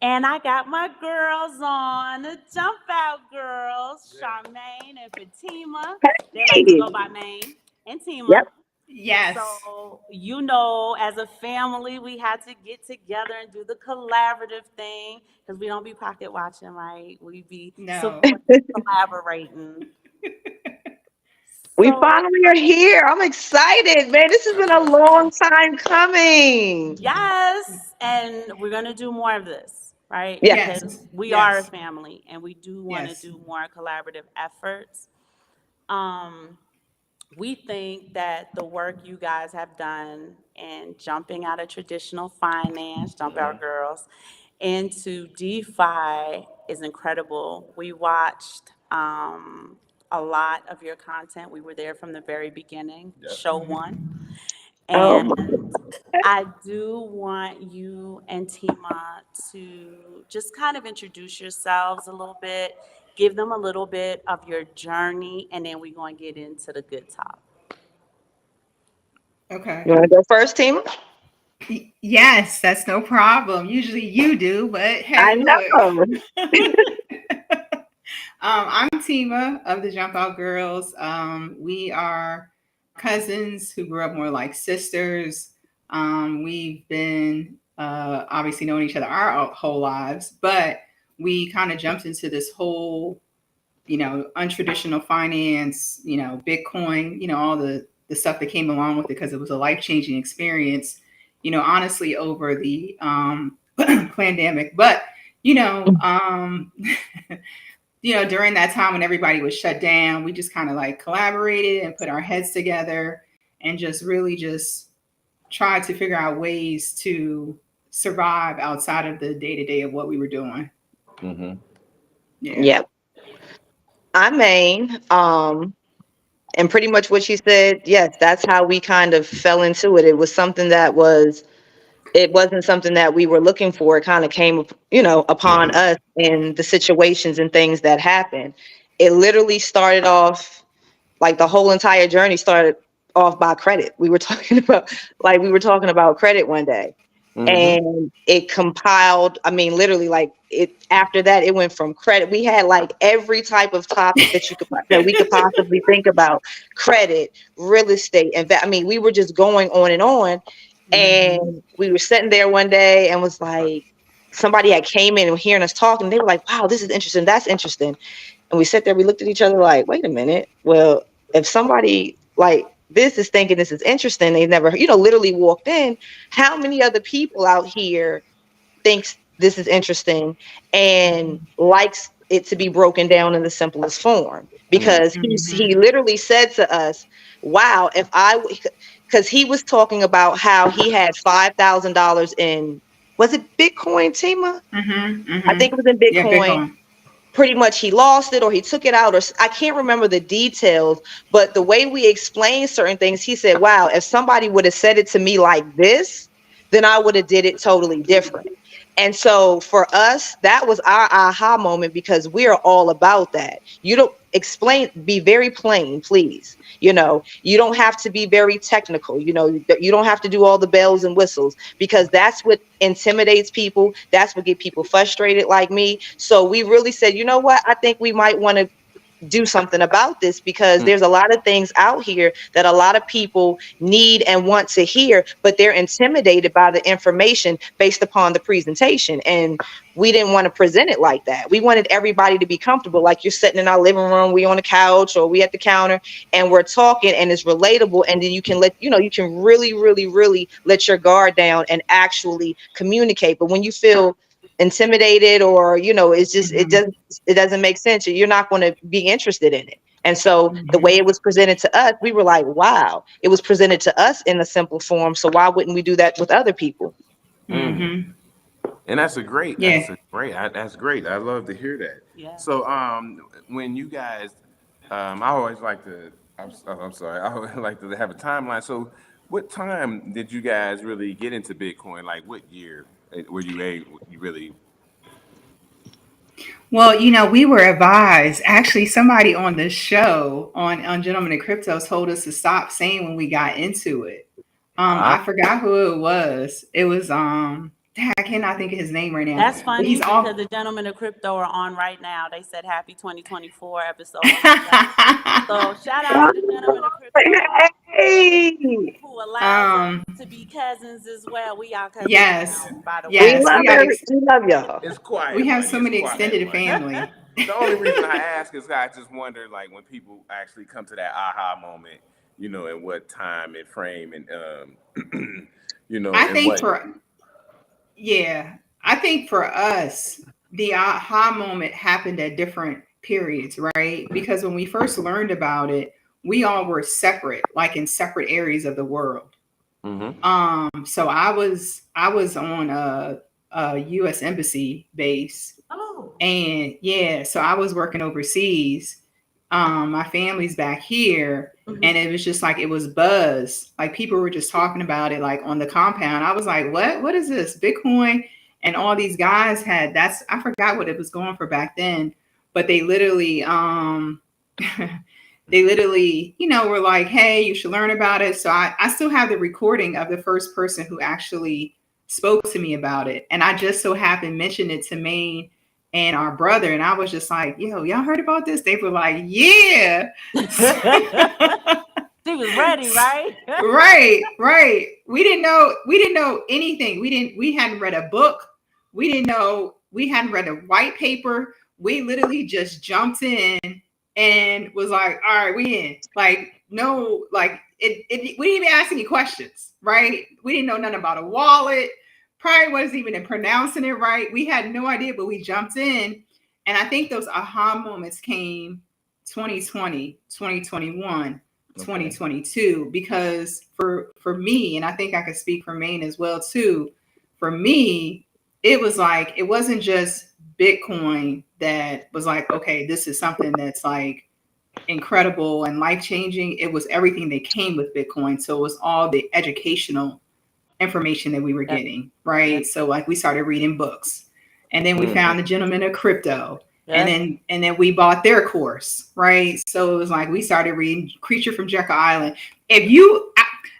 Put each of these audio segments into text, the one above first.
And I got my girls on, the Jump Out girls, Charmaine and Fatima. They like to Hey. go by name, and Tima. Yep. Yes. So, you know, as a family, we had to get together and do the collaborative thing because we don't be pocket watching, right? We be No. supporting, collaborating. We So, finally are here. I'm excited, man. This has been a long time coming. yes, and we're going to do more of this, right? Yeah. Because Yes. we are a Yes. family and we do want to Yes. do more collaborative efforts. Um, we think that the work you guys have done in jumping out of traditional finance, jump out girls, into DeFi is incredible. We watched a lot of your content. We were there from the very beginning, show one. Oh And my. I do want you and Tima to just kind of introduce yourselves a little bit, give them a little bit of your journey, and then we're going to get into the good talk. Okay. You want to go first, team? Yes, that's no problem. Usually you do, but I hey, know. look. I'm Tima of the Jump Out Girls. We are cousins who grew up more like sisters. We've been obviously knowing each other our whole lives, but we kind of jumped into this whole, untraditional finance, Bitcoin, all the stuff that came along with it because it was a life changing experience. Honestly, over the pandemic, but you know, um, during that time when everybody was shut down, we just kind of like collaborated and put our heads together and just really just tried to figure out ways to survive outside of the day to day of what we were doing. Mm-hmm. Yeah. Yep. I'm Maine. And pretty much what she said, yes, that's how we kind of fell into it. It was something that was, it wasn't something that we were looking for. It kind of came, upon us in the situations and things that happened. It literally started off, like the whole entire journey started off by credit. We were talking about, credit one day. Mm-hmm. And it compiled, I mean, literally, like, it after that it went from credit. We had like every type of topic that we could possibly think about: credit, real estate, and I mean, we were just going on and on. Mm-hmm. And we were sitting there one day and was like, somebody had came in and hearing us talking. They were like, wow, this is interesting, that's interesting. And we sat there, we looked at each other like, wait a minute. Well, if somebody like this is thinking this is interesting, they never, literally walked in, how many other people out here thinks this is interesting and likes it to be broken down in the simplest form? Because he Mm-hmm. literally said to us, wow, if I, because he was talking about how he had $5,000 in, was it Bitcoin, Tima? Mm-hmm. I Mm-hmm. think it was in Yeah, Bitcoin. Bitcoin. Pretty much he lost it or he took it out, or I can't remember the details, but the way we explained certain things, he said, wow, if somebody would have said it to me like this, then I would have did it totally different. And so for us, that was our aha moment, because we are all about that. You don't explain, be very plain, please. You don't have to be very technical. You don't have to do all the bells and whistles, because that's what intimidates people. That's what get people frustrated like me. So we really said, you know what? I think we might want to do something about this, because there's a lot of things out here that a lot of people need and want to hear, but they're intimidated by the information based upon the presentation. And we didn't want to present it like that. We wanted everybody to be comfortable, like you're sitting in our living room, we on the couch or we at the counter, and we're talking, and it's relatable. And then you can you can really, really, really let your guard down and actually communicate. But when you feel intimidated, or it's just, Mm-hmm. it doesn't make sense, or you're not going to be interested in it. And so the way Mm-hmm. it was presented to us, we were like, wow, it was presented to us in a simple form, so why wouldn't we do that with other people? Mm. Mm-hmm. And that's a great. Yeah. That's great. I love to hear that. Yeah. So, when you guys, I always like to. I'm sorry. I always like to have a timeline. So, what time did you guys really get into Bitcoin? Like, what year were you You really? Well, we were advised. Actually, somebody on the show on Gentlemen in Crypto told us to stop saying when we got into it. Ah. I forgot who it was. It was I cannot think of his name right now. That's But funny he's all because the gentlemen of crypto are on right now. They said happy 2024 episode 107. So shout out to the gentlemen of crypto Hey, who allows us um to be cousins as well. We are cousins yes. now, by the we way. Yes, love we love y'all. It's quiet we have money. so It's many quiet extended money. family. The only reason I ask is I just wonder, like, when people actually come to that aha moment, and what time and frame and I and think what. for Yeah, I think for us, the aha moment happened at different periods, right? Because when we first learned about it, we all were separate, like in separate areas of the world. Mm-hmm. So I was on a U.S. embassy base, Oh. and yeah, so I was working overseas. My family's back here, and it was just like it was buzz. Like people were just talking about it, like on the compound. I was like, "What? What is this? Bitcoin?" And all these guys had I forgot what it was going for back then, but they literally they literally, were like, "Hey, you should learn about it." So I still have the recording of the first person who actually spoke to me about it, and I just so happened mentioned it to Maine and our brother, and I was just like, "Yo, y'all heard about this?" They were like, "Yeah." She was ready, right? Right. We didn't know anything. We hadn't read a book. We hadn't read a white paper. We literally just jumped in and was like, all right, we in. Like, no, like we didn't even ask any questions, right? We didn't know nothing about a wallet. Probably wasn't even pronouncing it right. We had no idea, but we jumped in. And I think those aha moments came 2020, 2021. 2022, because for me, and I think I could speak for Maine as well too, for me it was like it wasn't just Bitcoin that was like, okay, this is something that's like incredible and life-changing. It was everything that came with Bitcoin. So it was all the educational information that we were getting, right? Yep. So like we started reading books, and then we found the gentleman of crypto. Yep. And then we bought their course, right? So it was like we started reading Creature from Jekyll Island.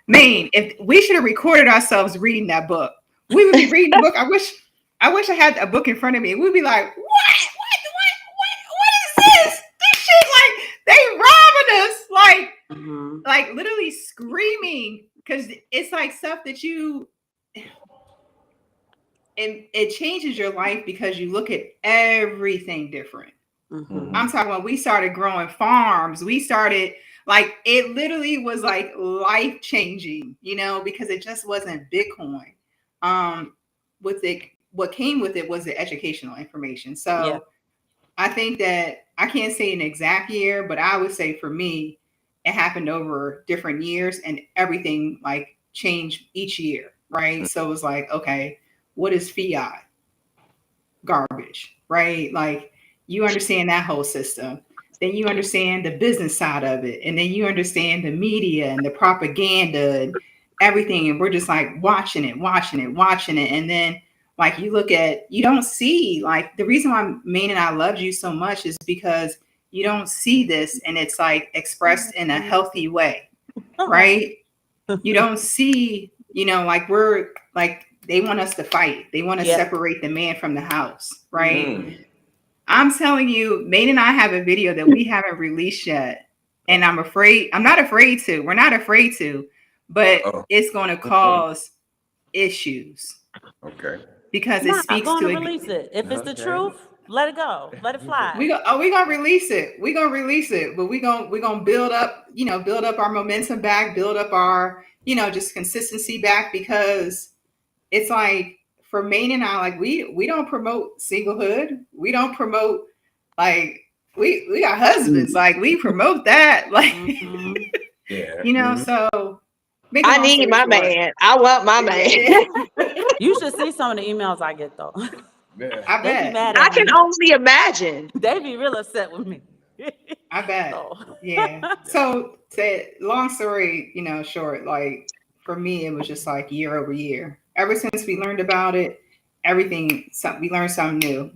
Maine, if we should have recorded ourselves reading that book, we would be reading the book. I wish I had a book in front of me. We'd be like, what is this? This shit, like they robbing us, like literally screaming, because it's like stuff that and it changes your life because you look at everything different. I'm talking about we started growing farms. We started like it literally was like life changing, because it just wasn't Bitcoin. With it, what came with it was the educational information. So Yeah. I think that I can't say an exact year, but I would say for me, it happened over different years, and everything like changed each year, right? So it was like, okay, what is fiat? Garbage, right? Like you understand that whole system. Then you understand the business side of it. And then you understand the media and the propaganda and everything. And we're just like watching it. And then like you don't see, like the reason why Maine and I loved you so much is because you don't see this and it's like expressed in a healthy way, right? You don't see, like we're like, they want us to fight. They want to separate the man from the house, right? I'm telling you, Maine and I have a video that we haven't released yet. And I'm not afraid to. We're not afraid to, but it's going to cause issues. Okay. Because it speaks I'm to going to release it. If it's the truth, let it go. Let it fly. we gonna release it. We're gonna release it, but we're gonna build up, build up our momentum back, build up our, just consistency back, because it's like for Maine and I, like we don't promote singlehood. We don't promote like we got husbands, like we promote that, like Yeah. So I need my man. I want my man. You should see some of the emails I get though. Yeah. I They be bet. mad I at can me. only imagine. They be real upset with me. I bet. So. Yeah. So long story, short, like for me, it was just like year over year. Ever since we learned about it, we learned something new.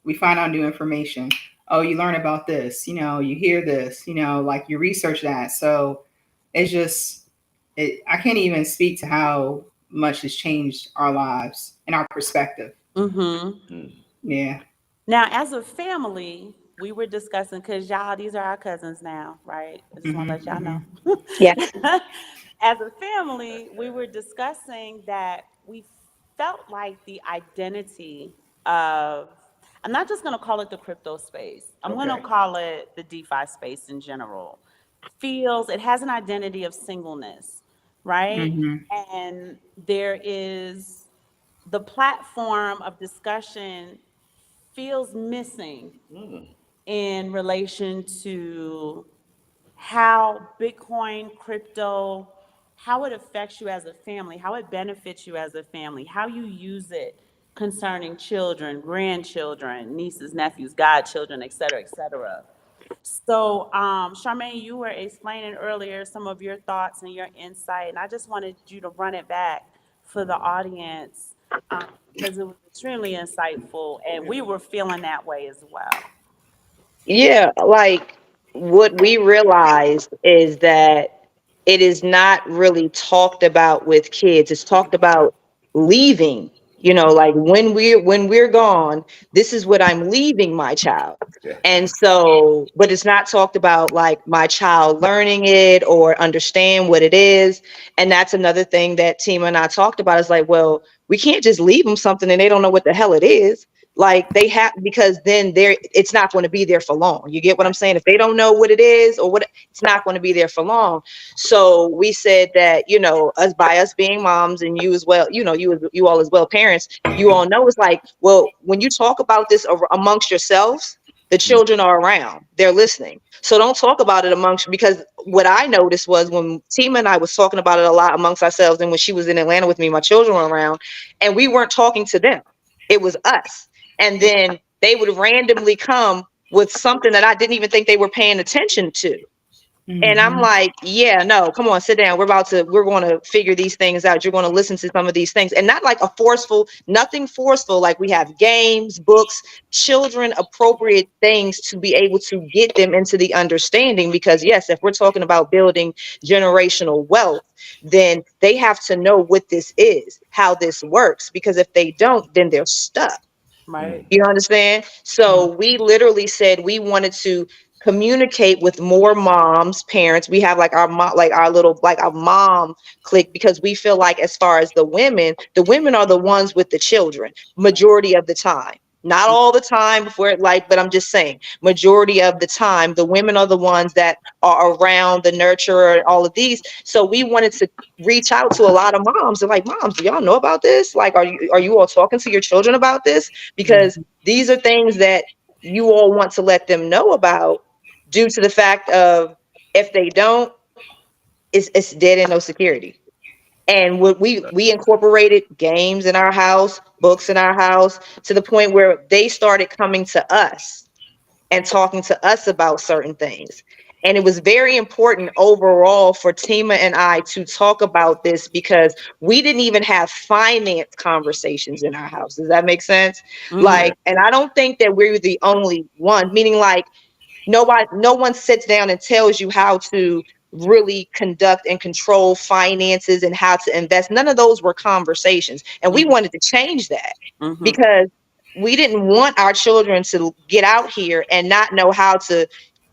We find out new information. Oh, you learn about this, you hear this, like you research that. So it's just, I can't even speak to how much has changed our lives and our perspective. Mm-hmm. Yeah. Now, as a family, we were discussing, because y'all, these are our cousins now, right? I just want to let y'all know. Yes. As a family, we were discussing that we felt like the identity of, I'm not just going to call it the crypto space, I'm going to Okay. call it the DeFi space in general, it has an identity of singleness, right? Mm-hmm. And there is the platform of discussion feels missing in relation to how Bitcoin, crypto, how it affects you as a family, how it benefits you as a family, how you use it concerning children, grandchildren, nieces, nephews, godchildren, et cetera, et cetera. So, Charmaine, you were explaining earlier some of your thoughts and your insight, and I just wanted you to run it back for the audience because it was extremely insightful, and we were feeling that way as well. Yeah, like what we realized is that it is not really talked about with kids. It's talked about leaving, like when we're gone, this is what I'm leaving my child. Yeah. And so, but it's not talked about like my child learning it or understand what it is. And that's another thing that Tima and I talked about is like, well, we can't just leave them something and they don't know what the hell it is. Like they have, because then it's not going to be there for long. You get what I'm Right. saying? If they don't know what it is or what, it's not going to be there for long. So we said that, us being moms and you as well, you all as well, parents, you all know it's like, well, when you talk about this amongst yourselves, the children are around, they're listening. So don't talk about it amongst, because what I noticed was when Tima and I was talking about it a lot amongst ourselves, and when she was in Atlanta with me, my children were around, and we weren't talking to them. It was us. And then they would randomly come with something that I didn't even think they were paying attention to. And I'm Mm-hmm. like, yeah, no, come on, sit down. We're going to figure these things out. You're going to listen to some of these things, and not like nothing forceful. Like we have games, books, children appropriate things to be able to get them into the understanding. Because yes, if we're talking about building generational wealth, then they have to know what this is, how this works, because if they don't, then they're stuck. Right. You understand? So we literally said we wanted to communicate with more moms, parents. We have like our mom, like our little, like our mom clique, because we feel like as far as the women are the ones with the children majority of the time. Not all the time before it like, but I'm just saying, majority of the time, the women are the ones that are around the nurturer and all of these. So we wanted to reach out to a lot of moms and like, moms, do y'all know about this? Like, are you all talking to your children about this? Because these are things that you all want to let them know about, due to the fact of if they don't, it's dead and no security. And what we incorporated games in our house, books in our house, to the point where they started coming to us and talking to us about certain things. And it was very important overall for Tima and I to talk about this, because we didn't even have finance conversations in our house. Does that make sense? Mm-hmm. Like, and I don't think that we're the only one, meaning like no one sits down and tells you how to really conduct and control finances and how to invest. None of those were conversations. And we wanted to change that, Mm-hmm. because we didn't want our children to get out here and not know how to,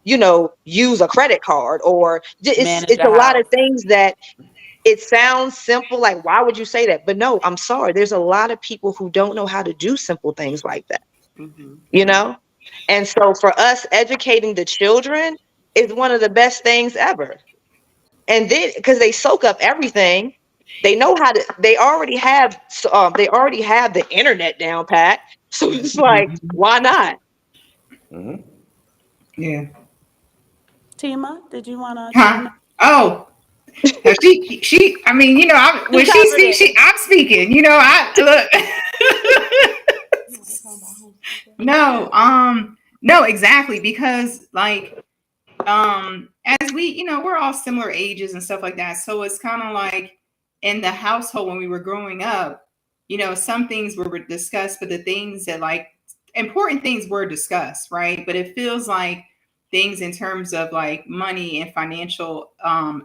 use a credit card, or Manage it's a a lot of house. things that it sounds simple. Like, why would you say that? But no, I'm sorry. There's a lot of people who don't know how to do simple things like that, Mm-hmm. you know? And so for us, educating the children is one of the best things ever. And then because they soak up everything, they know how to, they already have the internet down pat. So it's like, why not? Mm-hmm. Yeah. Tima, did you want to Huh? chime in? Oh, now she. I mean, You when she covered speaks, it. I'm speaking. I look. You want to talk about homeschool? No, no, exactly, because like as we, we're all similar ages and stuff like that. So it's kind of like in the household when we were growing up, some things were discussed, but the things that like important things were discussed, right? But it feels like things in terms of like money and financial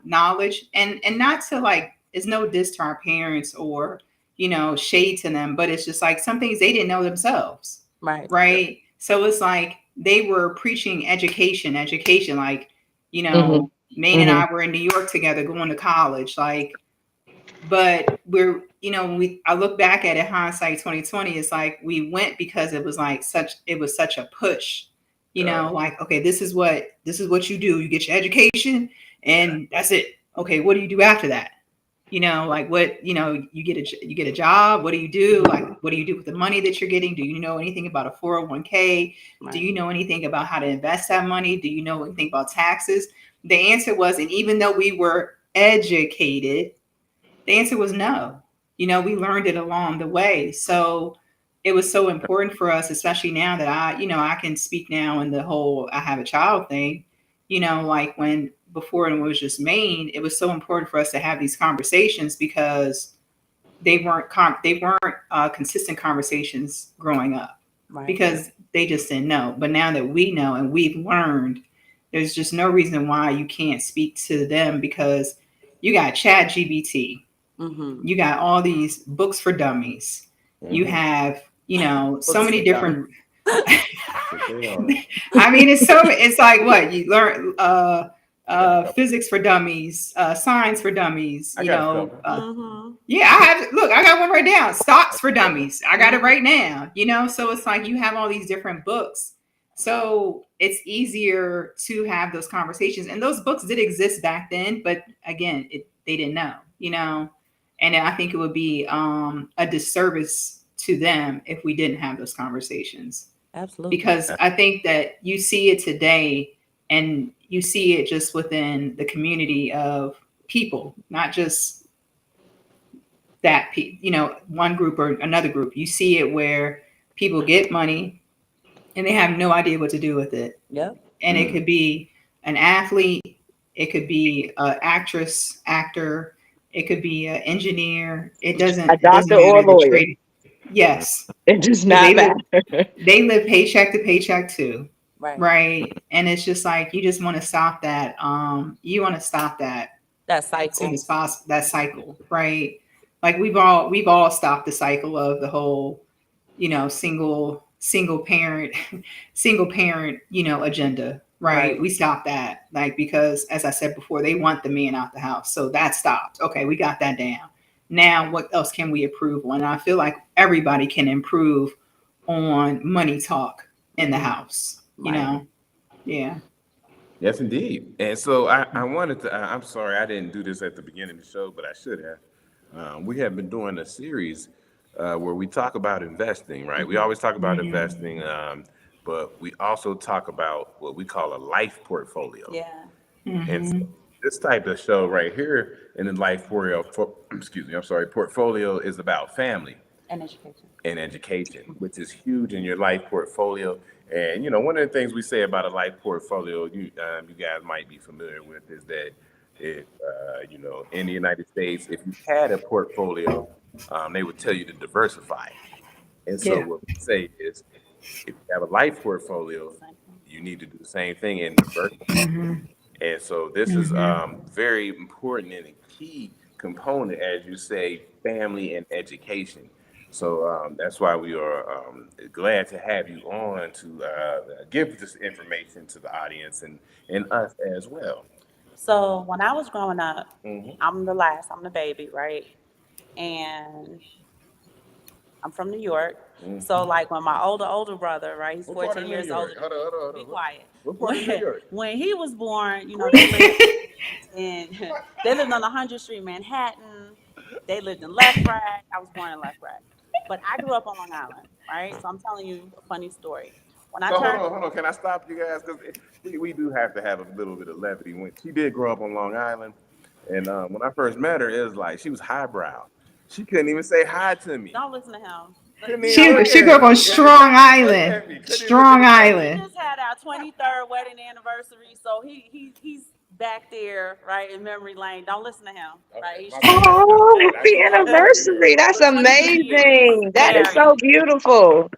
knowledge, and not to like it's no diss to our parents or, shade to them, but it's just like some things they didn't know themselves. Right. Right. So it's like they were preaching education. Like, Mhm. Maine and Mhm. I were in New York together going to college. Like, but we're, I look back at it, hindsight 2020, it's like we went because it was such a push, like, okay, this is what you do. You get your education and that's it. Okay, what do you do after that? Like what, you get a job. What do you do? Like, what do you do with the money that you're getting? Do you know anything about a 401k? Do Right. you know anything about how to invest that money? Do you know anything about taxes? The answer was, and even though we were educated, the answer was no. We learned it along the way. So it was so important for us, especially now that I can speak now in the whole I have a child thing, like when before it was just Maine, it was so important for us to have these conversations because they weren't consistent conversations growing up Right. because they just didn't know. But now that we know and we've learned, there's just no reason why you can't speak to them because you got Chat GBT. Mm-hmm. You got all these books for dummies. You have, so Books many for dummies. different. I mean, it's like what you learn, physics for dummies, science for dummies, I got a couple. Mm-hmm. yeah, I got one right down. Stocks for dummies. I got it Mm-hmm. right now, so it's like you have all these different books. So it's easier to have those conversations. And those books did exist back then, but again, they didn't know. And I think it would be a disservice to them if we didn't have those conversations. Absolutely. Because I think that you see it today and you see it just within the community of people, not just that one group or another group. You see it where people get money and they have no idea what to do with it. Yep. And it could be an athlete, it could be an actress, actor, it could be an engineer. It doesn't A it doesn't doctor or a matter the lawyer. trade. Yes, It does because not matter. they live paycheck to paycheck too. Right. Right. And it's just like you just want to stop that. You want to stop that That as soon cycle. as possible, that cycle, right? Like we've all stopped the cycle of the whole, single parent single parent, agenda, right? Right. We stopped that, like, because as I said before, they want the man out the house. So that stopped. Okay, we got that down. Now what else can we improve on? And I feel like everybody can improve on money talk in the house, Right. Yeah. Yes, indeed. And so I wanted to, I'm sorry, I didn't do this at the beginning of the show, but I should have. We have been doing a series where we talk about investing, right? We always talk about Mhm. investing, but we also talk about what we call a life portfolio. Yeah. And so Mhm. this type of show right here in the life portfolio, excuse me, I'm sorry, portfolio is about family And education. and education, which is huge in your life portfolio. And one of the things we say about a life portfolio, you guys might be familiar with, is that in the United States, if you had a portfolio, they would tell you to diversify. And so Yeah. what we say is, if you have a life portfolio, Same thing. you need to do the same thing and diversify. Mhm. And so this is Mhm. very important and a key component, as you say, family and education. So that's why we are glad to have you on to give this information to the audience and us as well. So when I was growing up, Hmm. I'm the baby, right? And I'm from New York. So Hmm. like when my older brother, right, he's What part 14 of New years older York? than Hold on, me. hold on, hold Be on. quiet. What part of New When York? when he was born, they lived in they lived on 100th Street, Manhattan. They lived in Lefrak. I was born in Lefrak. But I grew up on Long Island, right? So I'm telling you a funny story. When I So hold turned on, hold on. Can I stop you guys? Because we do have to have a little bit of levity. When she did grow up on Long Island, and when I first met her, it was like she was highbrow. She couldn't even say hi to me. don't listen to him. Couldn't You even know She look what? she at grew up me. on Strong Look Island. at me. Couldn't even look in Strong the camera. We Island. just had our 23rd wedding anniversary, so he's back there, right, in memory lane. Don't listen to him, right? Okay, He's my bad. Oh, My bad. I happy just wanted to let you know. anniversary. That's for 23 years amazing. That is married. so beautiful.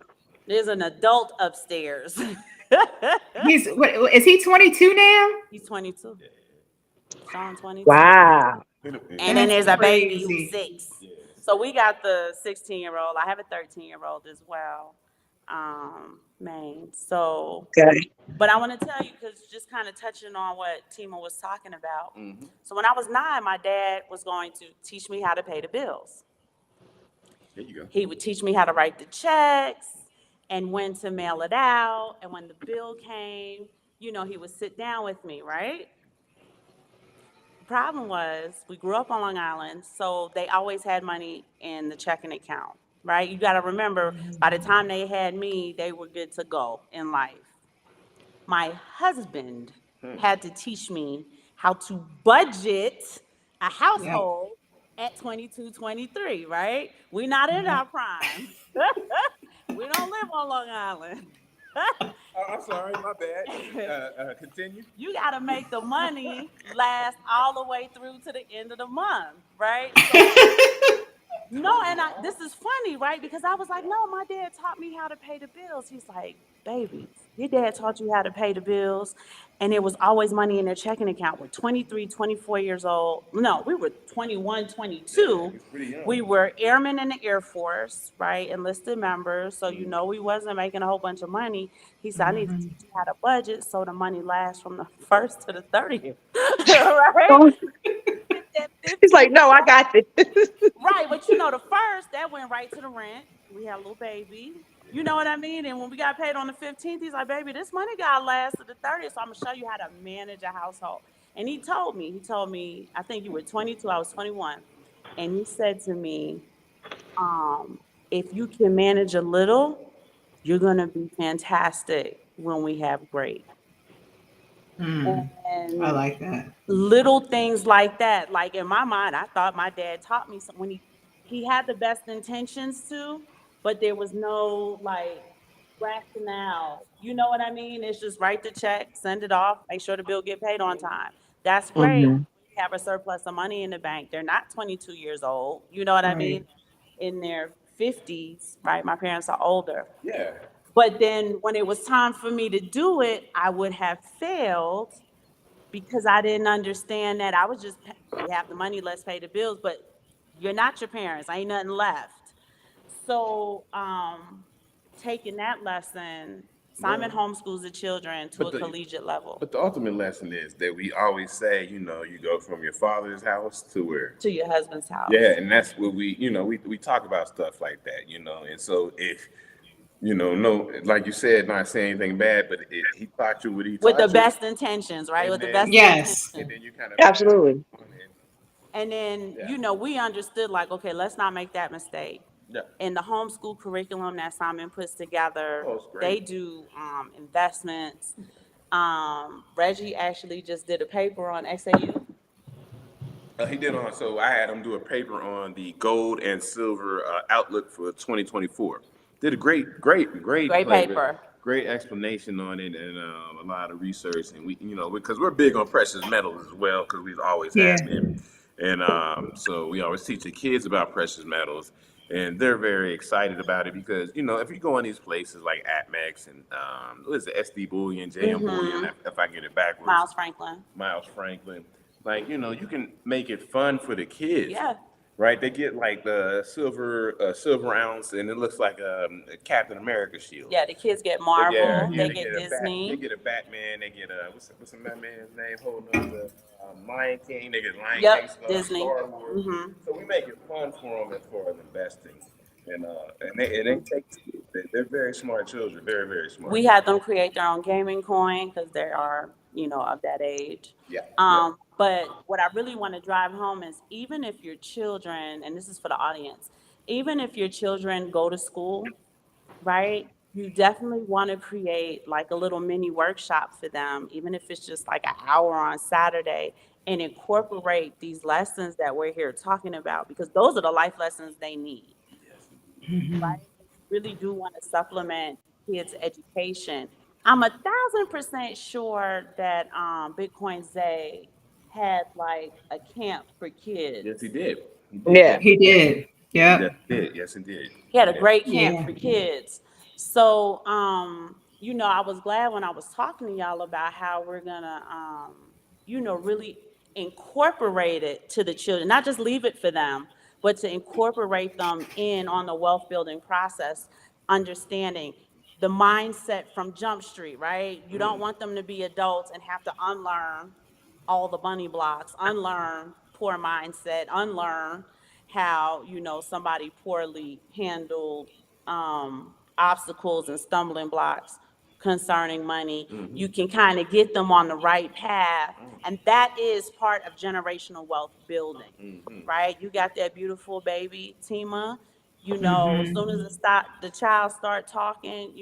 There's an adult upstairs. Is he 22 now? He's 22. Sean 22. Wow. And then That's there's a baby who's crazy. 6. Yes. So we got the 16-year-old. I have a 13-year-old as well. Maine. So, Okay. but I want to tell you, because just kind of touching on what Tima was talking about. Mm-hmm. So when I was 9, my dad was going to teach me how to pay the bills. There you go. He would teach me how to write the checks and when to mail it out. And when the bill came, he would sit down with me, right? The problem was we grew up on Long Island, so they always had money in the checking account, right? You got to remember, by the time they had me, they were good to go in life. My husband had to teach me how to budget a Yep. household at 22, 23, right? We're not in Yep. our prime. We don't live on Long Island. Oh, I'm sorry, my bad. Continue. You got to make the money last all the way through to the end of the month, right? So no, and this is funny, right? Because I was like, no, my dad taught me how to pay the bills. He's like, baby, your dad taught you how to pay the bills. And there was always money in their checking account. We're 23, 24 years old. No, we were 21, Yeah, 22. it's pretty young. We were airmen in the Air Force, right? Enlisted members. So, Mm. we wasn't making a whole bunch of money. He said, I need to Mhm. teach you how to budget so the money lasts from the 1st to the 30th. Right? So Get that he's like, 15. no, I got this. Right, but the first, that went right to the rent. We had a little baby. You know what I mean? And when we got paid on the 15th, he's like, baby, this money got last to the 30th, so I'm going to show you how to manage a household. And he told me, I think you were 22, I was 21. And he said to me, um, if you can manage a little, you're going to be fantastic when we have great. Mm. I And like that. little things like that. Like in my mind, I thought my dad taught me when he had the best intentions to, but there was no like rationale. You know what I mean? It's just write the check, send it off, make sure the bill get paid on time. That's great. Mhm. We have a surplus of money in the bank. They're not 22 years old. You know what I mean? Right. In their 50s, right? My parents are older. Yeah. But then when it was time for me to do it, I would have failed because I didn't understand that. I was just, we have the money, let's pay the bills, but you're not your parents. Ain't nothing left. So, taking that lesson, Simon Well, homeschools the children to but a collegiate level, the ultimate lesson is that we always say, you go from your father's house to where. to your husband's house. Yeah, and that's what we talk about stuff like that, and so if no, like you said, not saying anything bad, but he taught you what he With the taught you, best intentions, right? and With the then best Yes. and intentions. then you kind of pass Absolutely. on, and And then, yeah, we understood like, okay, let's not make that mistake. yeah, In the homeschool curriculum that Simon puts together, oh, it's great. they do investments. Reggie actually just did a paper on XAU. He did on. So I had him do a paper on the gold and silver outlook for 2024. Did a great Great paper, paper. great explanation on it, and a lot of research. And because we're big on precious metals as well, because we've always Yeah. have been. And so we always teach the kids about precious metals, and they're very excited about it because if you go in these places like ATMEX and what is it, SD Bullion, JM Bullion, Mm-hmm. if I get it backwards, Miles Franklin. Miles Franklin. Like, you can make it fun for the kids, Yeah. right? They get like the silver ounce, and it looks like a Captain America shield. Yeah, the kids get Yeah, Marvel, yeah, they Mhm. they get get they Disney. get a Batman, they get a what's the Batman's name holding up the Lion King, they get Lion King Yep, stuff, Disney. Star Wars. Hmm. So we make it fun for them as far as investing, and they take to it. They're very smart children, very very smart. We had them create their own gaming coin because they are, of that age. Yeah, yeah. But what I really want to drive home is even if your children, and this is for the audience, even if your children go to school, right? You definitely want to create like a little mini workshop for them, even if it's just like an hour on Saturday, and incorporate these lessons that we're here talking about because those are the life lessons they need, right? Mhm. You really do want to supplement kids' education. I'm 1,000% sure that Bitcoin Zay had like a camp for Yes, he kids. did. He did. Yeah. Yes, He did. yes, Yep. he did. Yes, he did. He had a Yeah. great camp Yeah. for kids. So, I was glad when I was talking to y'all about how we're gonna, really incorporate it to the children, not just leave it for them, but to incorporate them in on the wealth building process, understanding the mindset from Jump Street, right? You don't want them to be adults and have to unlearn all the bunny blocks, unlearn poor mindset, unlearn how, somebody poorly handled obstacles and stumbling blocks concerning money. You can kind of get them on the right path. And that is part of generational wealth building, right? You got that beautiful baby, Tima. As soon as the child start talking,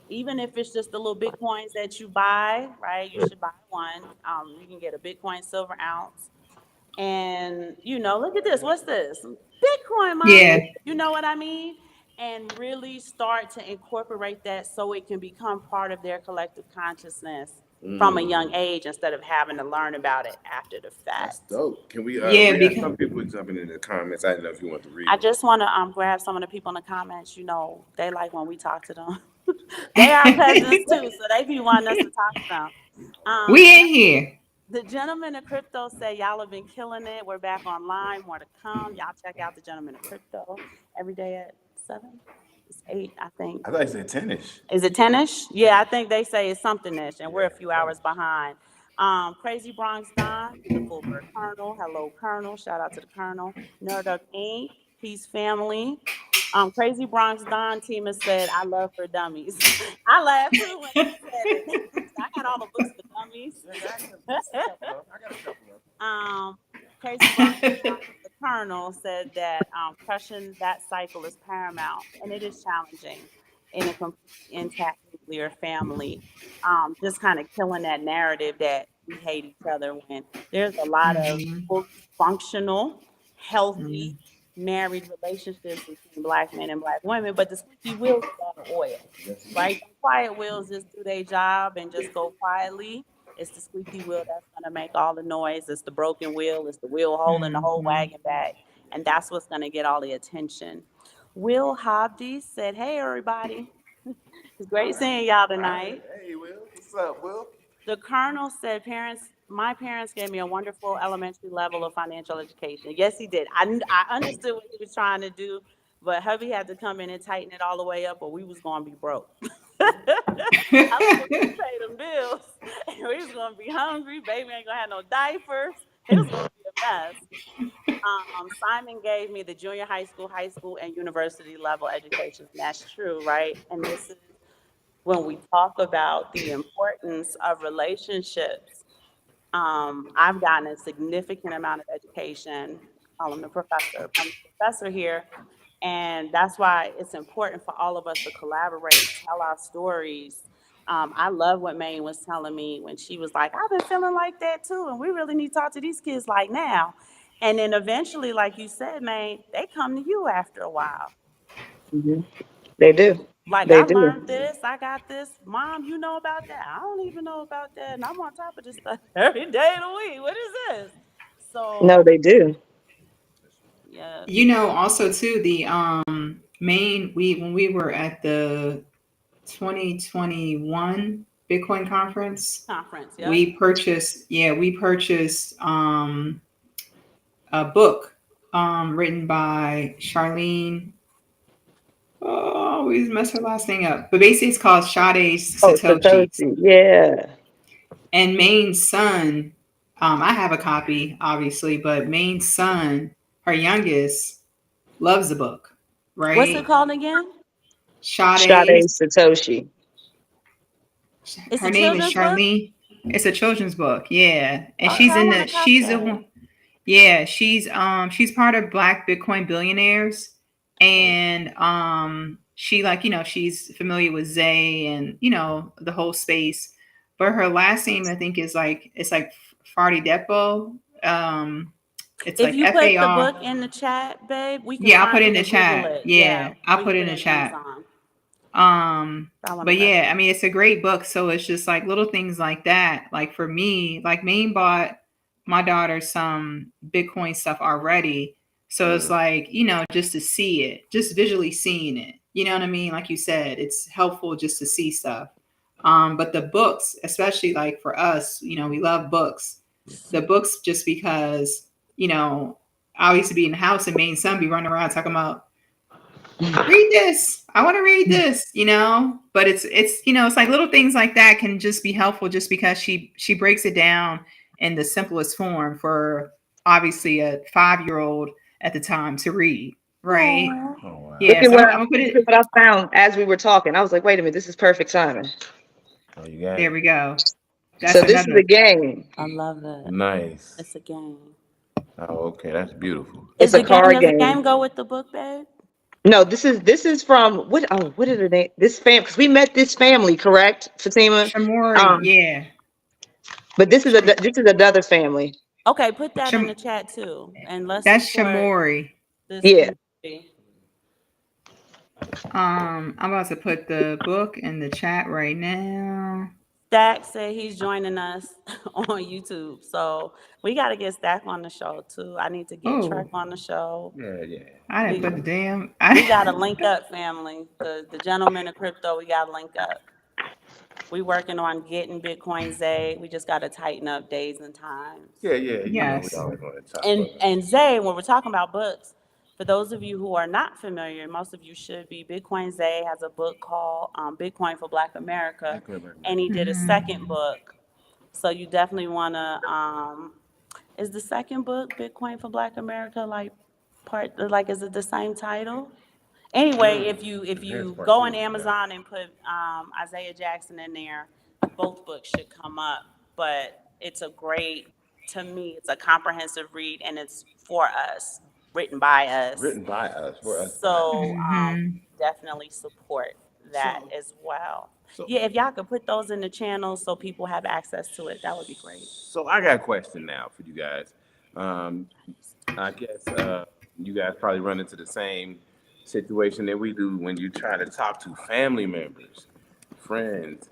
even if it's just the little Bitcoins that you buy, right? You should buy one. You can get a Bitcoin silver ounce. And, look at this. What's this? Bitcoin, Yeah. mommy. You know what I mean? And really start to incorporate that so it can become part of their collective consciousness from a young age instead of having to learn about it after the That's fact. dope. Can we? Yeah, We got because some people jumping in the comments. I didn't know if you want to read. I just want to grab some of the people in the comments. They like when we talk to them. They are cousins too, so they be wanting us to talk to them. we The in here. The gentleman of crypto said, y'all have been killing it. We're back online. More to come. Y'all check out the gentleman of crypto every day at 7. It's 8, I think. I thought you said tennis. Is it 10ish? Yeah, I think they say it's something-ish, and we're a few hours behind. Crazy Bronx Don, the Fulbert Colonel. Hello, Colonel. Shout out to the Colonel. Nerd Inc. Peace family. Crazy Bronx Don team has said, I love for dummies. I laughed too when he said it. I got all the books for dummies. Crazy Bronx Don, the Colonel, said that crushing that cycle is paramount, and it is challenging in a completely intact nuclear family. Just kind of killing that narrative that we hate each other when there's a lot of fully functional, healthy, married relationships between black men and black women, but the squeaky wheels is all the oil, right? The quiet wheels just do their job and just go quietly. It's the squeaky wheel that's going to make all the noise. It's the broken wheel. It's the wheel holding the whole wagon back. And that's what's going to get all the attention. Will Hobdy said, hey, everybody. It's great seeing y'all tonight. Hey, Will. What's up, Will? The Colonel said, my parents gave me a wonderful elementary level of financial education. Yes, he did. I understood what he was trying to do, but hubby had to come in and tighten it all the way up, or we was going to be broke. I was going to pay them bills, and we was going to be hungry. Baby ain't going to have no diapers. It was going to be a mess. Simon gave me the junior high school, and university level education. And that's true, right? And this is when we talk about the importance of relationships. I've gotten a significant amount of education. I'm the professor. I'm the professor here. And that's why it's important for all of us to collaborate, tell our stories. I love what Maine was telling me when she was like, I've been feeling like that too. And we really need to talk to these kids like now. And then eventually, like you said, Maine, they come to you after a while. They do. Like, They I do. learned this, I got this. Mom, you know about that? I don't even know about that. And I'm on top of this stuff every day of the week. What is this? No, So, they do. yeah, Also too, the main when we were at the 2021 Bitcoin conference, conference, yeah. we purchased a book written by Charlene. Oh, I always mess her last name up. But basically it's called Sade's Oh, Satoshis. Satoshi. Yeah. And Maine's son, I have a copy, obviously, but Maine's son, her youngest, loves the book, What's it right? called again? Sade Sade's, Satoshi. It's her a name is children's book? Charlene. It's a children's book, yeah. And Okay, she's I in want the to copy she's the that. one. Yeah, she's part of Black Bitcoin Billionaires, Oh. and she she's familiar with Zay and the whole space. But her last name I think is it's like Fardy Depo. It's If like you put the FAR. book in the chat, babe, we can Yeah, I'll find, put it we in the can Google chat. it. Yeah, Yeah, I'll we put can it put in it the in chat. Amazon. I want to But grab yeah, I that. mean, it's a great book. So it's just like little things like that. Like for me, like Maine bought my daughter some Bitcoin stuff already. So it's like, just to see it, just visually seeing it. You know what I mean? Like you said, it's helpful just to see stuff. But the books, especially like for us, we love books. the books just because, I used to be in the house and main son be running around talking about, read this. I want to read this, but it's like little things like that can just be helpful just because she breaks it down in the simplest form for obviously a 5-year-old at the time to read. Right. Aw. Oh wow. Yeah. So I'm gonna put Look at it. what I found as we were talking. I was like, wait a minute, this is perfect timing. Oh, you got There it. we go. So That's this is a another. game. I love it. Nice. It's a game. Oh, okay, that's beautiful. It's a card Does the game. game go with the book, babe? No, this is from what? Oh, what is the name? This fam, because we met this family, correct, Fatima? Shamori, Um, yeah. but this is another family. Okay, put that in the Sham- chat too, and let's that's support Shamori. this Yeah. community. I'm about to put the book in the chat right now. Stack said he's joining us on YouTube, so we got to get Stack on the show too. I need to get Trek Oh, on the show. Yeah. I didn't We put the damn. we got to link up, family. The gentleman of crypto, we got to link up. We working on getting Bitcoin Zay. We just got to tighten up days and times. Yeah. Yes. We always want to talk And about that. and Zay, when we're talking about books, for those of you who are not familiar, most of you should be. Bitcoin Zay has a book called Bitcoin for Black America, and he did a second book. So you definitely want to. Is the second book Bitcoin for Black America is it the same title? Anyway, if you part go two, on yeah. Amazon and put Isaiah Jackson in there, both books should come up. But to me, it's a comprehensive read, and it's for us, written by us. Written by us, for us. So Mhm. definitely support that So- as well. so- Yeah, if y'all could put those in the channel so people have access to it, that would be great. So I got a question now for you guys. I guess you guys probably run into the same situation that we do when you try to talk to family members, friends,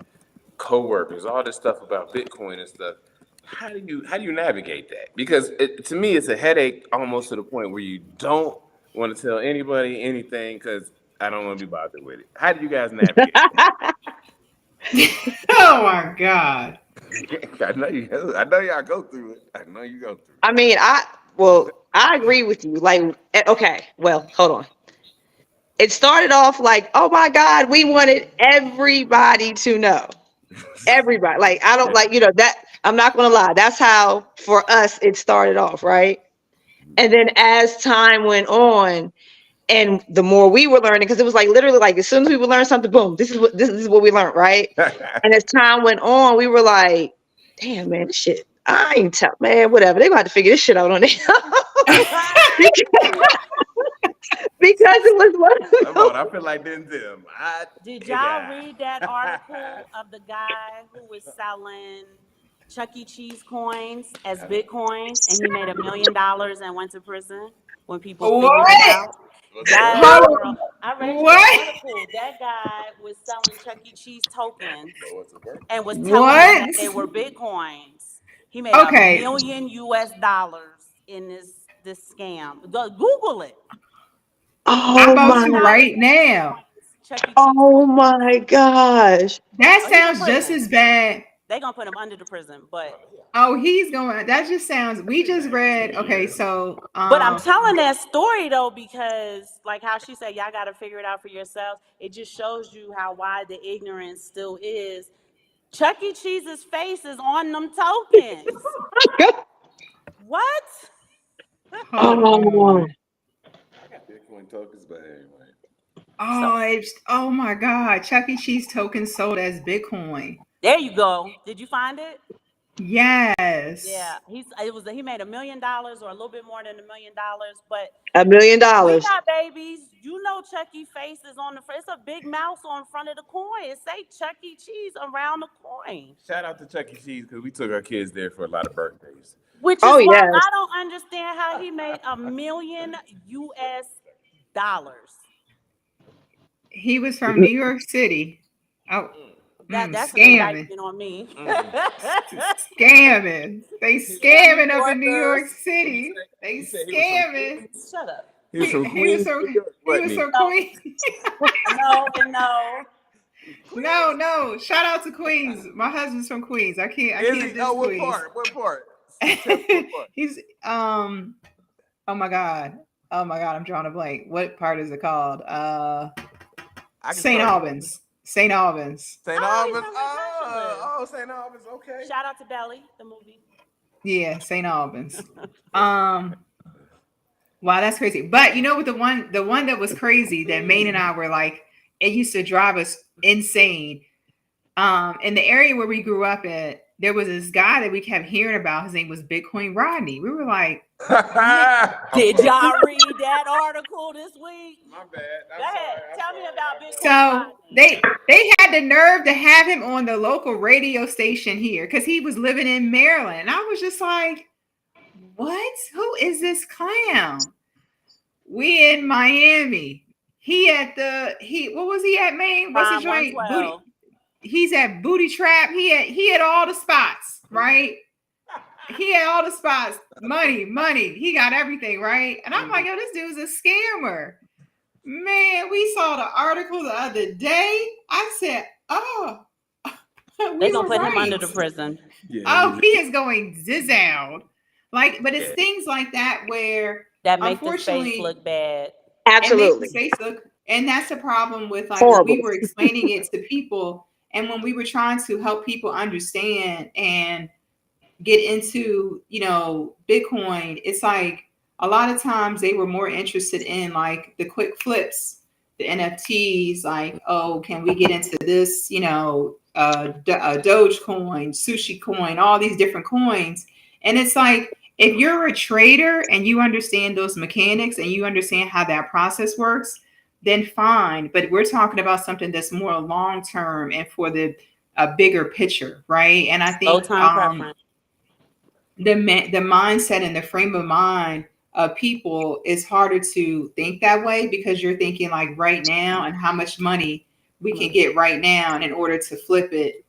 coworkers, all this stuff about Bitcoin and stuff. How do you navigate that? Because to me, it's a headache almost to the point where you don't want to tell anybody anything because I don't want to be bothered with it. How do you guys navigate that? Oh my God. I know y'all go through it. I know you go through it. I mean, I agree with you. Like, okay, well, hold on. It started off like, oh my God, we wanted everybody to know. Everybody. Like, I don't like, that I'm not gonna lie. That's how for us it started off, right? And then as time went on, and the more we were learning, because it was like literally like as soon as we would learn something, boom, this is what we learned, right? And as time went on, we were like, damn man, this shit, I ain't tell man, whatever. They gonna have to figure this shit out on their because it was one Come on, I feel like Denzel. Did y'all read that article of the guy who was selling Chuck E. Cheese coins as Bitcoins, and he made $1 million and went to prison when people figured it What? out? Yes, Hold girl. I read you the What? article. That guy was selling Chuck E. Cheese tokens and was telling them What? that they were Bitcoins. He made Okay. $1 million in this scam. Google it. I'm Oh about to my, right now. Chuck E. Cheese oh tokens. my gosh. That Oh, he's in sounds just prison. as bad. They gonna put him under the prison, but Oh, he's going. That just sounds. We just read. Okay, so. I'm telling that story though because, like how she said, y'all got to figure it out for yourselves. It just shows you how wide the ignorance still is. Chuck E. Cheese's face is on them tokens. What? Hold Oh, on. I got Bitcoin tokens, but anyway. Oh my God! Chuck E. Cheese tokens sold as Bitcoin. There you go. Did you find it? Yes. Yeah. He made $1 million or a little bit more than $1 million, but $1 million. we got babies. You know Chuck E. face is on the front. It's a big mouse on front of the coin. It say Chuck E. Cheese around the coin. Shout out to Chuck E. Cheese because we took our kids there for a lot of birthdays. Which is Oh, why yes. I don't understand how he made $1 million US. He was from New York City. Oh, That's an scamming. indictment on me. Scamming. They scamming up in New York Yorkers. City. They He said he was from scamming. Shut up. He was from He Queens. was from New York, he wasn't was he? from No. Queens. No. No. Shout out to Queens. My husband's from Queens. I can't Is diss he? Oh, what Queens. part? What part? What part? He's oh my god. Oh my god, I'm drawing a blank. What part is it called? I can St. start. Albans. St. Albans. St. Oh, he's Albans. from West Angeles. St. Albans. Okay. Shout out to Belly, the movie. Yeah, St. Albans. Um wow, that's crazy. But you know what, the one that was crazy that Maine and I were like, it used to drive us insane. In the area where we grew up at, there was this guy that we kept hearing about. His name was Bitcoin Rodney. We were like, Did y'all read that article this week? My bad. Go ahead. Tell me about Bitcoin so Rodney. they had the nerve to have him on the local radio station here because he was living in Maryland. And I was just like, what? Who is this clown? We in Miami. What was he at, Maine? What's his Prime joint? 112. He's at Booty Trap. He had all the spots, right? He had all the spots. Money. He got everything, right? And I'm like, yo, this dude's a scammer. Man, we saw the article the other day. I said, oh, They're gonna put him under the prison. Yeah, Oh, he is going zizzowed. Like, but it's things like that where That make the unfortunately face look bad. Absolutely. it makes the face look, and that's the problem with like when Horrible. we were explaining it to people, and when we were trying to help people understand and get into, Bitcoin, it's like a lot of times they were more interested in like the quick flips, the NFTs, like, oh, can we get into this, Dogecoin, Sushi Coin, all these different coins. And it's like, if you're a trader and you understand those mechanics and you understand how that process works, then fine. But we're talking about something that's more long term and for the a bigger picture, right? And I Low think time preference. the mindset and the frame of mind of people is harder to think that way because you're thinking like right now and how much money we can get right now and in order to flip it,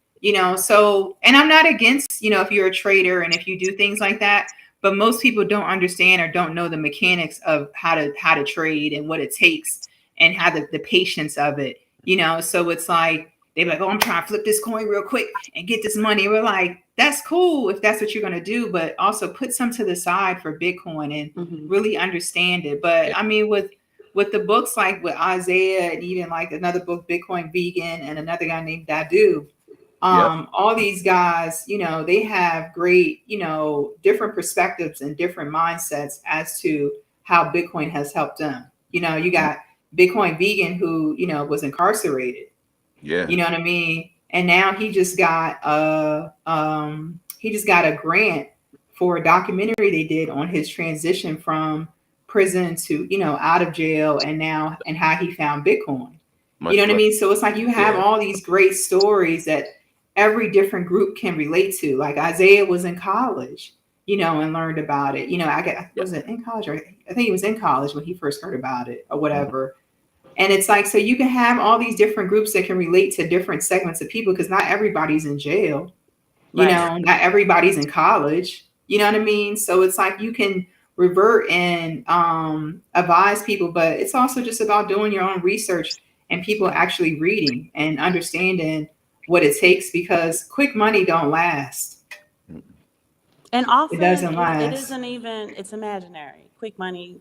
so, and I'm not against, if you're a trader and if you do things like that, but most people don't understand or don't know the mechanics of how to trade and what it takes and how the patience of it, so it's like they're like, oh, I'm trying to flip this coin real quick and get this money. We're like, that's cool if that's what you're going to do, but also put some to the side for Bitcoin and really understand it. But I mean, with the books like with Isaiah and even like another book, Bitcoin Vegan, and another guy named Dadu, all these guys, they have great, different perspectives and different mindsets as to how Bitcoin has helped them. You got Bitcoin Vegan who, was incarcerated. Yeah. You know what I mean? And now he just got a grant for a documentary they did on his transition from prison to, out of jail and how he found Bitcoin. You know what I mean? So it's like you have all these great stories that every different group can relate to. Like Isaiah was in college, and learned about it. Was it in college? Or I think he was in college when he first heard about it or whatever. And it's like, so you can have all these different groups that can relate to different segments of people because not everybody's in jail, not everybody's in college, you know what I mean? So it's like you can revert and advise people, but it's also just about doing your own research and people actually reading and understanding what it takes because quick money don't last. And often It doesn't it last. isn't even, it's imaginary. Quick money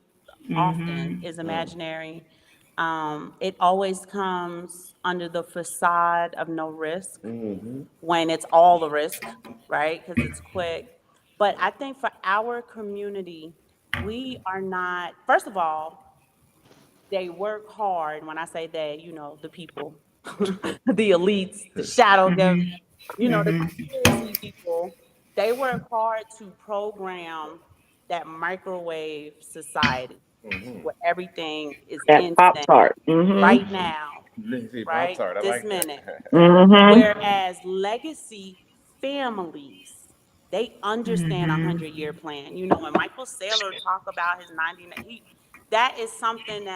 often is imaginary. It always comes under the facade of no risk when it's all the risk, right? Because it's quick. But I think for our community, we are not, first of all, they work hard. When I say they, the people, the elites, the shadow government, the conspiracy people, they work hard to program that microwave society where everything is That Pop instant Tart. right now, right Pop-Tart, I this like that. minute. Mm-hmm. Whereas legacy families, they understand a 100-year plan. When Michael Saylor talk about his 90, that is something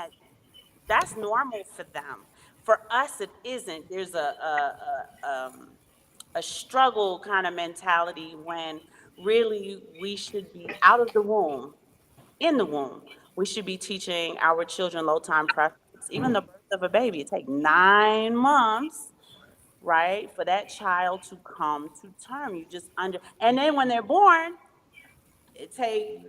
that's normal for them. For us, it isn't. There's a struggle kind of mentality when really we should be out of the womb, in the womb. We should be teaching our children low time preference. Even the birth of a baby, it takes 9 months, right, for that child to come to term. You just and then when they're born, it take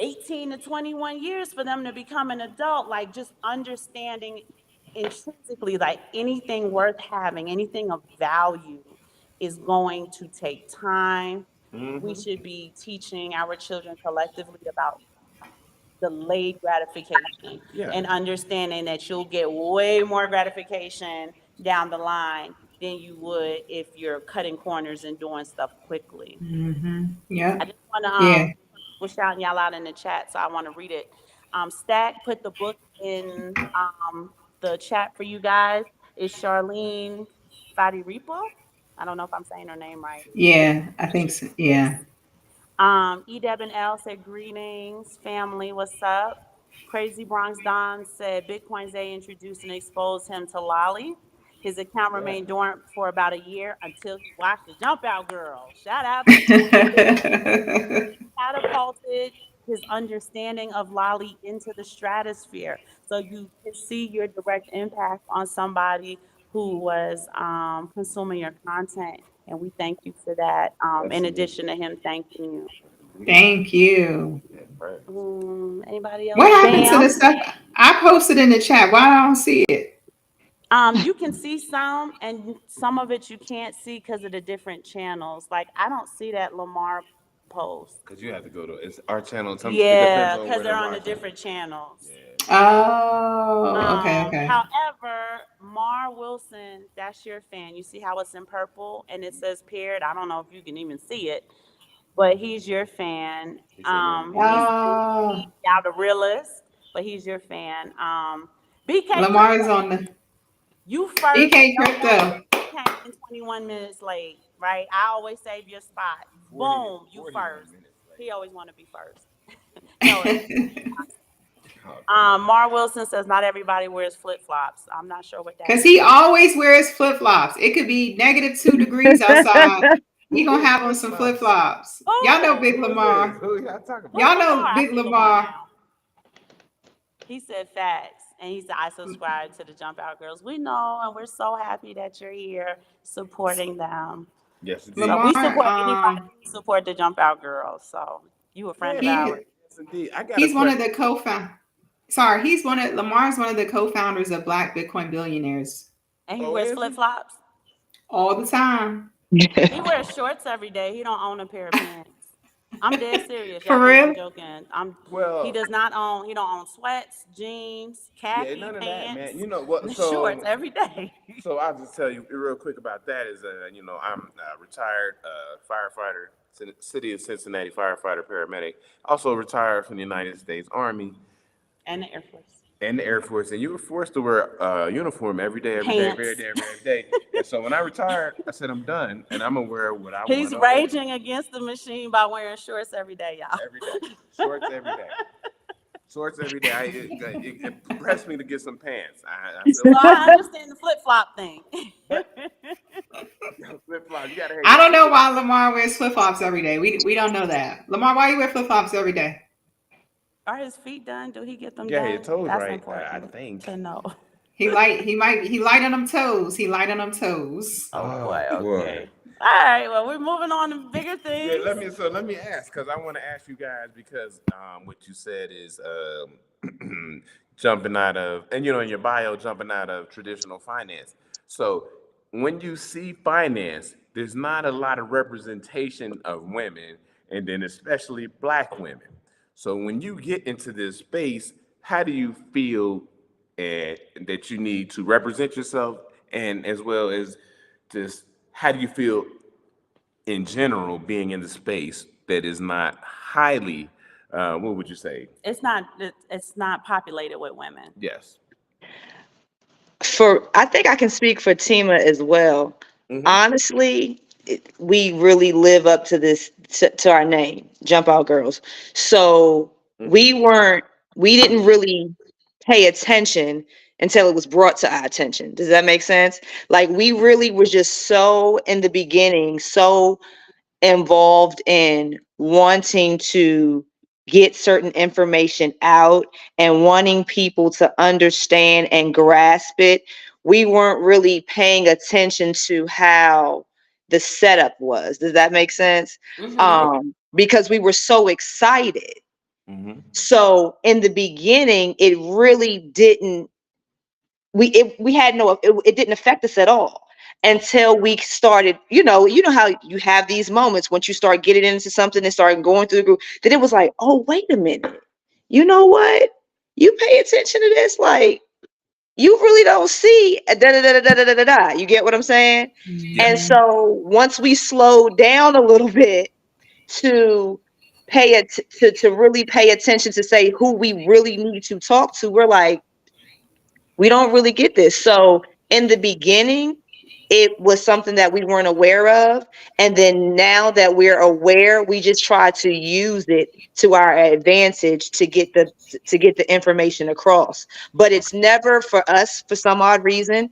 18 to 21 years for them to become an adult. Like, just understanding intrinsically, like, anything worth having, anything of value is going to take time. We Mm-hmm. should be teaching our children collectively about delayed gratification Yeah. and understanding that you'll get way more gratification down the line than you would if you're cutting corners and doing stuff quickly. Mm-hmm. I Yep. just want to Yeah. we're shouting y'all out in the chat, so I want to read it. Stack put the book in the chat for you guys. It's Charlene Fadirepo. I don't know if I'm saying her name right. Yeah. I think so. Yeah. Edeb and L said greetings, family. What's up? Crazy Bronx Don said Bitcoin Zay introduced and exposed him to Lolly. His account Yeah. remained dormant for about a year until he watched the Jump Out Girl. Shout out to catapulted his understanding of Lolly into the stratosphere. So you can see your direct impact on somebody who was consuming your content. And we thank you for that. In Absolutely. addition to him thanking you. Agreed. Thank you. Yeah, right. Anybody else? What happened to the Bam. stuff I posted in the chat? Why I don't see it? You can see some, and some of it you can't see because of the different channels. Like, I don't see that Lamar post. Because you have to go to it's our channel. It depends Yeah, on because where they're they're on the watching. different channels. Yeah. Oh, okay, okay. However, Mar Wilson, that's your fan. You see how it's in purple and it says paired? I don't know if you can even see it, but he's your fan. He said no. Oh, Now the realist, but he's your fan. BK Lamar is Crypto, on the you first. BK No wonder Crypto. you came in 21 minutes late, right? I always save your spot. 40, Boom, you 41 first. minutes late. He always want to be first. No, Oh, Mar Wilson says not everybody wears flip flops. I'm not sure what that Cause is. he always wears flip flops. It could be -2 degrees outside. He gonna have on some flip flops. Y'all know Oh, Big who is this? Lamar. Who y'all talking who Y'all about? know Lamar? I Big see Lamar Lamar. now. He said facts, and he said I subscribe to the Jump Out Girls. We know, and we're so happy that you're here supporting them. Yes, So indeed. we Lamar, support anybody who support the Jump Out Girls. So you a friend Yeah, of he ours, yes, indeed. I got a he's one of question. the co-found. Sorry, Lamar's one of the co-founders of Black Bitcoin Billionaires. and he Oh, wears is flip he? flops. All the time. He wears shorts every day. He don't own a pair of pants. I'm dead serious. For Y'all think I'm real? joking? He Well, does not own. He don't own sweats, jeans, yeah, khaki none of that, man. pants, You know what? shorts every day. So I'll just tell you real quick about that. Is I'm a retired firefighter, city of Cincinnati firefighter paramedic. Also retired from the United States Army And the Air Force and the Air Force, and you were forced to wear a uniform every day, every day, every pants. day, every day. And so when I retired, I said I'm done, and I'm gonna wear what I want He's to wear raging against the machine by wearing shorts every day, y'all. every day. Shorts every day. Shorts every day. It impressed me to get some pants. I feel So like, I understand the flip flop thing. but flip flops. You gotta I don't know have. why Lamar wears flip flops every day. We don't know that. Lamar, why you wear flip flops every day? Are his feet done? Do he get them Yeah, your done? toes That's right. I important think. to know. He light on them toes. He light on them toes. Oh Oh boy, boy. okay. All right, well, we're moving on to bigger Yeah, things. let me ask because I want to ask you guys because what you said is jumping out of and in your bio jumping out of traditional finance. So when you see finance, there's not a lot of representation of women, and then especially black women. So when you get into this space, how do you feel that you need to represent yourself, and as well as just how do you feel in general being in the space that is not highly what would you say? It's not populated with women. Yes. I think I can speak for Tima as well. Mm-hmm. Honestly, we really live up to to our name, Jump Out Girls. So Mm-hmm. we didn't really pay attention until it was brought to our attention. Does that make sense? Like, we really were just so in the beginning, so involved in wanting to get certain information out and wanting people to understand and grasp it. We weren't really paying attention to how the setup was. Does that make sense? Mm-hmm. because we were so excited. Mm-hmm. So in the beginning, it really didn't. We had no. It didn't affect us at all until we started. You know how you have these moments once you start getting into something and start going through the group. Then it was like, oh, wait a minute. You know what? You pay attention to this, like you really don't see da da da da da da da da. You get what I'm saying? Yeah. And Mhm. so once we slowed down a little bit to to really pay attention to say who we really need to talk to, we're like, we don't really get this. So in the beginning, it was something that we weren't aware of. And then now that we're aware, we just try to use it to our advantage to get the information across. But it's never for us, for some odd reason,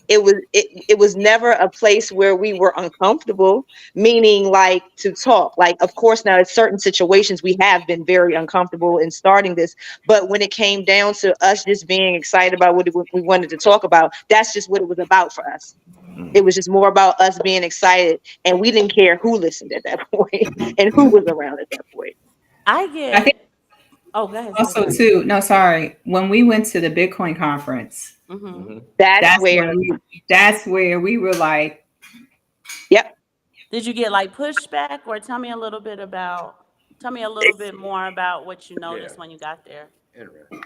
it was never a place where we were uncomfortable, meaning like to talk. Like, of course, now in certain situations we have been very uncomfortable in starting this, but when it came down to us just being excited about what we wanted to talk about, that's just what it was about for us. It was just more about us being excited, and we didn't care who listened at that point and who was around at that point. I I think get. Oh, go ahead, sis. also too, no, sorry, when we went to the Bitcoin conference, Mm-hmm. Mm-hmm. That's that's where, when we were like, yep. Did you get like pushback, or tell me a little bit more about what you Yeah. noticed when you got there? Interesting.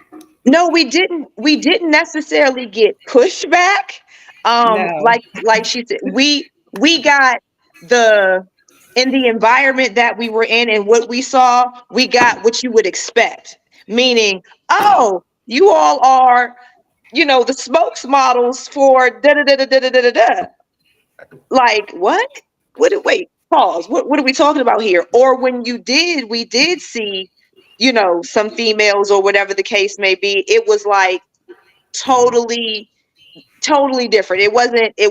No, we didn't. We didn't necessarily get pushback. no. Like she said, we got the in the environment that we were in and what we saw, we got what you would expect. Meaning, oh, you all are, the spokesmodels for da da da da da da da da. Like what? Wait, pause. What are we talking about here? Or when we did see, some females or whatever the case may be, it was like totally totally different. It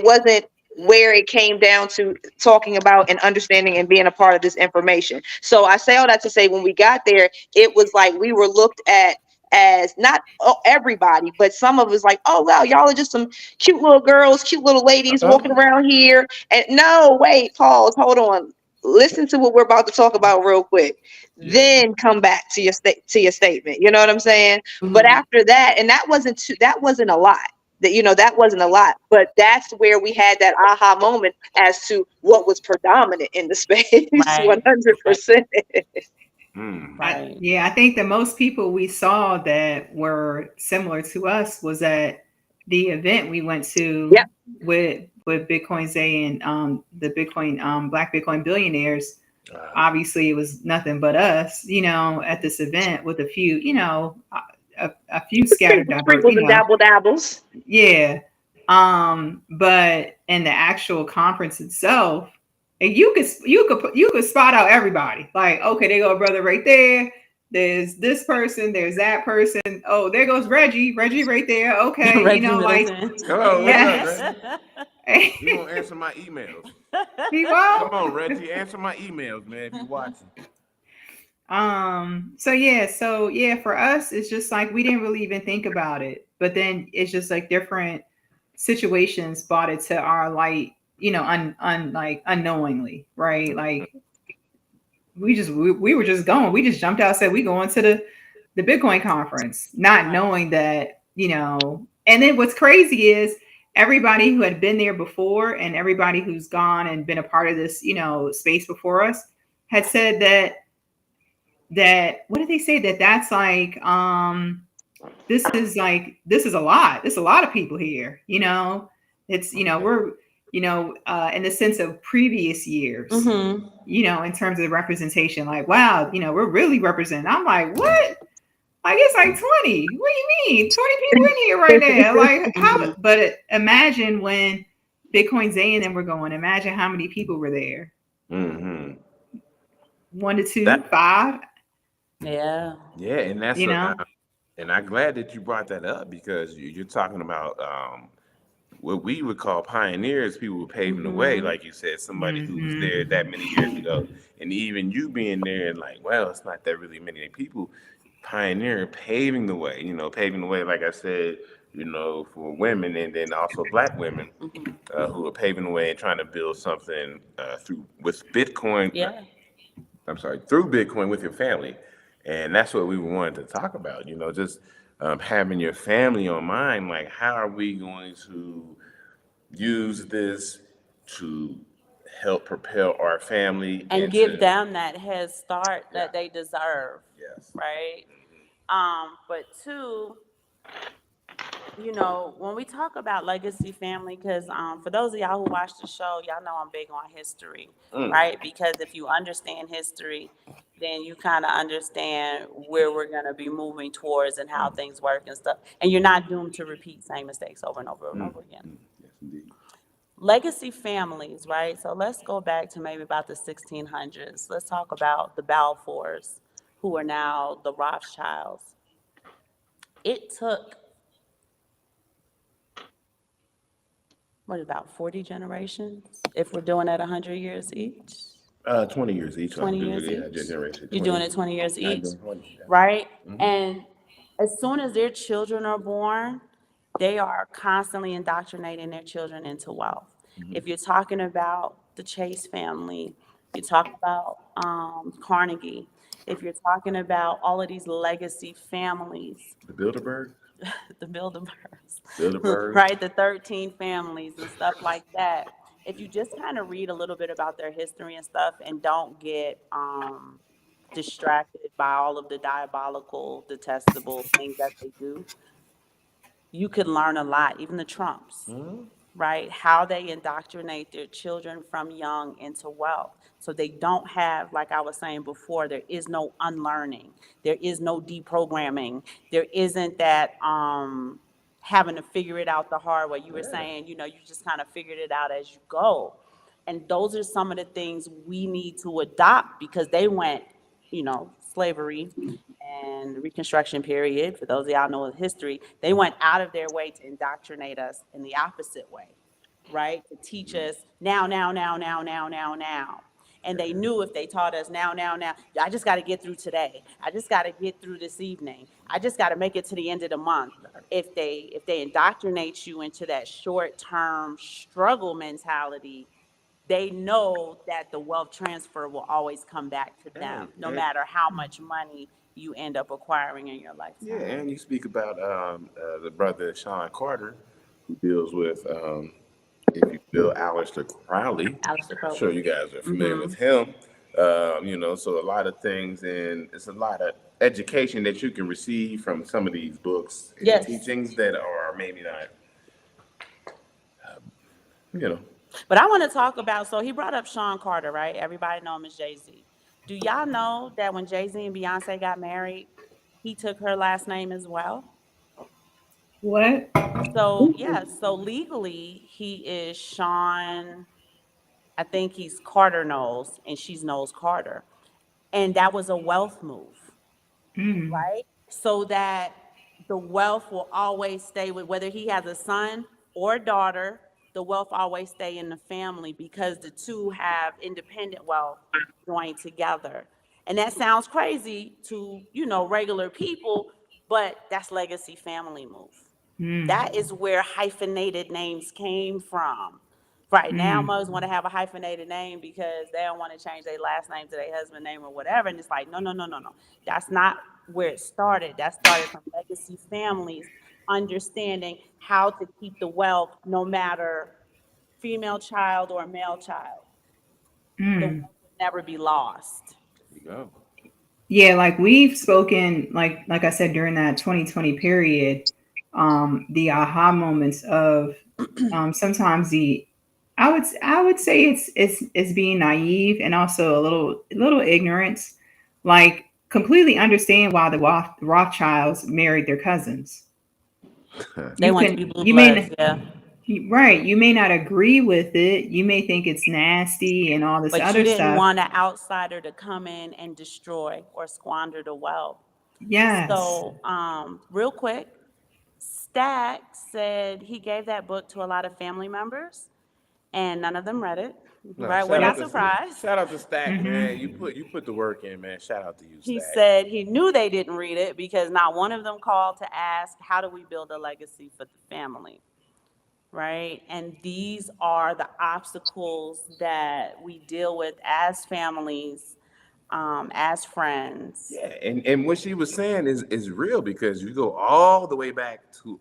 wasn't where it came down to talking about and understanding and being a part of this information. So I say all that to say when we got there, it was like we were looked at as not everybody, but some of us like, oh wow, y'all are just some cute little girls, cute little ladies walking Uh-oh. around here. And no, wait, pause, hold on. Listen to what we're about to talk about real quick. Yeah. Then come back to your statement. You know what I'm saying? But Mm-hmm. after that, and that wasn't a lot, that wasn't a lot, but that's where we had that aha moment as to what was predominant in the space. Right. Right. 100%. Mm. Right. I think the most people we saw that were similar to us was at the event we went to Yep. with Bitcoin Zay and the Bitcoin Black Bitcoin billionaires. Uh, Obviously, it was nothing but us, at this event with a few, a few scattered diverse, Sprinkles and dabbles. yeah. But in the actual conference itself, and you could spot out everybody. Like, okay, there go a brother right there. There's this person. There's that person. Oh, there goes Reggie. Reggie right there. Okay, Reggie like Middleton. hello, what's up, yes. Reggie? You gonna answer my emails? He Come won't. on, Reggie, answer my emails, man. If you watching. So yeah, for us, it's just like we didn't really even think about it. But then it's just like different situations brought it to our light, like unknowingly, right? Like we were just going. We just jumped out, said we going to the Bitcoin conference, not knowing that, and then what's crazy is everybody who had been there before and everybody who's gone and been a part of this, space before us had said that what did they say, that's like this is a lot, there's a lot of people here, it's we're in the sense of previous years, Mm-hmm. in terms of representation, like wow, we're really representing. I'm like, what? Like it's like 20. What do you mean 20 people in here right now? Like how? Mm-hmm. But imagine when Bitcoin Zay and them were going, imagine how many people were there. Mm-hmm. 1 to 2, That 5, Yeah. yeah, and that's you know. and I'm glad that you brought that up because you're talking about what we would call pioneers, people who paving the way, Mm-hmm. like you said, somebody who was Mm-hmm. there that many years ago, and even you being there and like, well, it's not that really many people. Pioneer, paving the way, paving the way, like I said, for women and then also black women Mm-hmm. who are paving the way and trying to build something through with Bitcoin. Yeah. I'm sorry, through Bitcoin with your family. And that's what we wanted to talk about, just having your family on mind. Like, how are we going to use this to help propel our family And give into, them that head start yeah, that they deserve, yes. right? But two, when we talk about legacy family, because for those of y'all who watch the show, y'all know I'm big on history, Mm. right? Because if you understand history, then you kind of understand where we're going to be moving towards and how things work and stuff. And you're not doomed to repeat same mistakes over and over and over again. Yes, indeed. Legacy families, right? So let's go back to maybe about the 1600s. Let's talk about the Balfours, who are now the Rothschilds. It took, what, about 40 generations if we're doing it 100 years each? 20 years each. I 20 do years it. Yeah, each? generation You're 20. doing it 20 years I each, do 20. Yeah. right? And as soon as their children are born, they are constantly indoctrinating their children into wealth. If you're talking about the Chase family, you talk about Carnegie, if you're talking about all of these legacy families, The Bilderberg? the Bilderbergs, Bilderberg. right? The 13 families and stuff like that. If you just kind of read a little bit about their history and stuff and don't get distracted by all of the diabolical, detestable things that they do, you could learn a lot, even the Trumps, right? How they indoctrinate their children from young into wealth. So they don't have, like I was saying before, there is no unlearning, there is no deprogramming, there isn't that having to figure it out the hard way. You were Yeah. saying, you just kind of figured it out as you go. And those are some of the things we need to adopt because they went, slavery and the Reconstruction period, for those of y'all know the history, they went out of their way to indoctrinate us in the opposite way, right? To teach us now, now, now, now, now, now, now. And they knew if they taught us now, now, now, I just got to get through today. I just got to get through this evening. I just got to make it to the end of the month. If they indoctrinate you into that short-term struggle mentality, they know that the wealth transfer will always come back to them, no And matter how much money you end up acquiring in your yeah, lifetime. and you speak about the brother Sean Carter, who deals with, if you will, Aleister Crowley. Aleister I'm sure Crowley. you guys are familiar Mm-hmm. with him. So a lot of things, and it's a lot of education that you can receive from some of these books and Yes. teachings that are maybe not, you know. But I want to talk about, so he brought up Sean Carter, right? Everybody know him as Jay-Z. Do y'all know that when Jay-Z and Beyonce got married, he took her last name as well? What? So, yeah, so legally, he is Sean, I think he's Carter Knowles, and she's Knowles Carter. And that was a wealth move, Mm. right? So that the wealth will always stay with, whether he has a son or a daughter, the wealth always stay in the family because the two have independent wealth joined together. And that sounds crazy to, regular people, but that's legacy family move. Mm. That is where hyphenated names came from. Right now, Mm. mothers want to have a hyphenated name because they don't want to change their last name to their husband's name or whatever. And it's like, no, no, no, no, no. That's not where it started. That started from legacy families understanding how to keep the wealth no matter female child or male child. The wealth Mm. will never be lost. There you go. Yeah, like we've spoken, like I said during that 2020 period, the aha moments of sometimes I would say it's being naive and also a little ignorance, like completely understand why the Rothschilds married their cousins. They You want to can be blue you may bloods, yeah. right, you may not agree with it, you may think it's nasty and all this But you other didn't stuff. want an outsider to come in and destroy or squander the wealth. Yes. So, real quick, Stack said he gave that book to a lot of family members, and none of them read it. No, Right? We're not surprised. shout out to Stack, man. You Hmm. put the work in, man. Shout out to you, He Stack. said he knew they didn't read it because not one of them called to ask, how do we build a legacy for the family? Right? And these are the obstacles that we deal with as families as friends. Yeah, and what she was saying is real, because you go all the way back to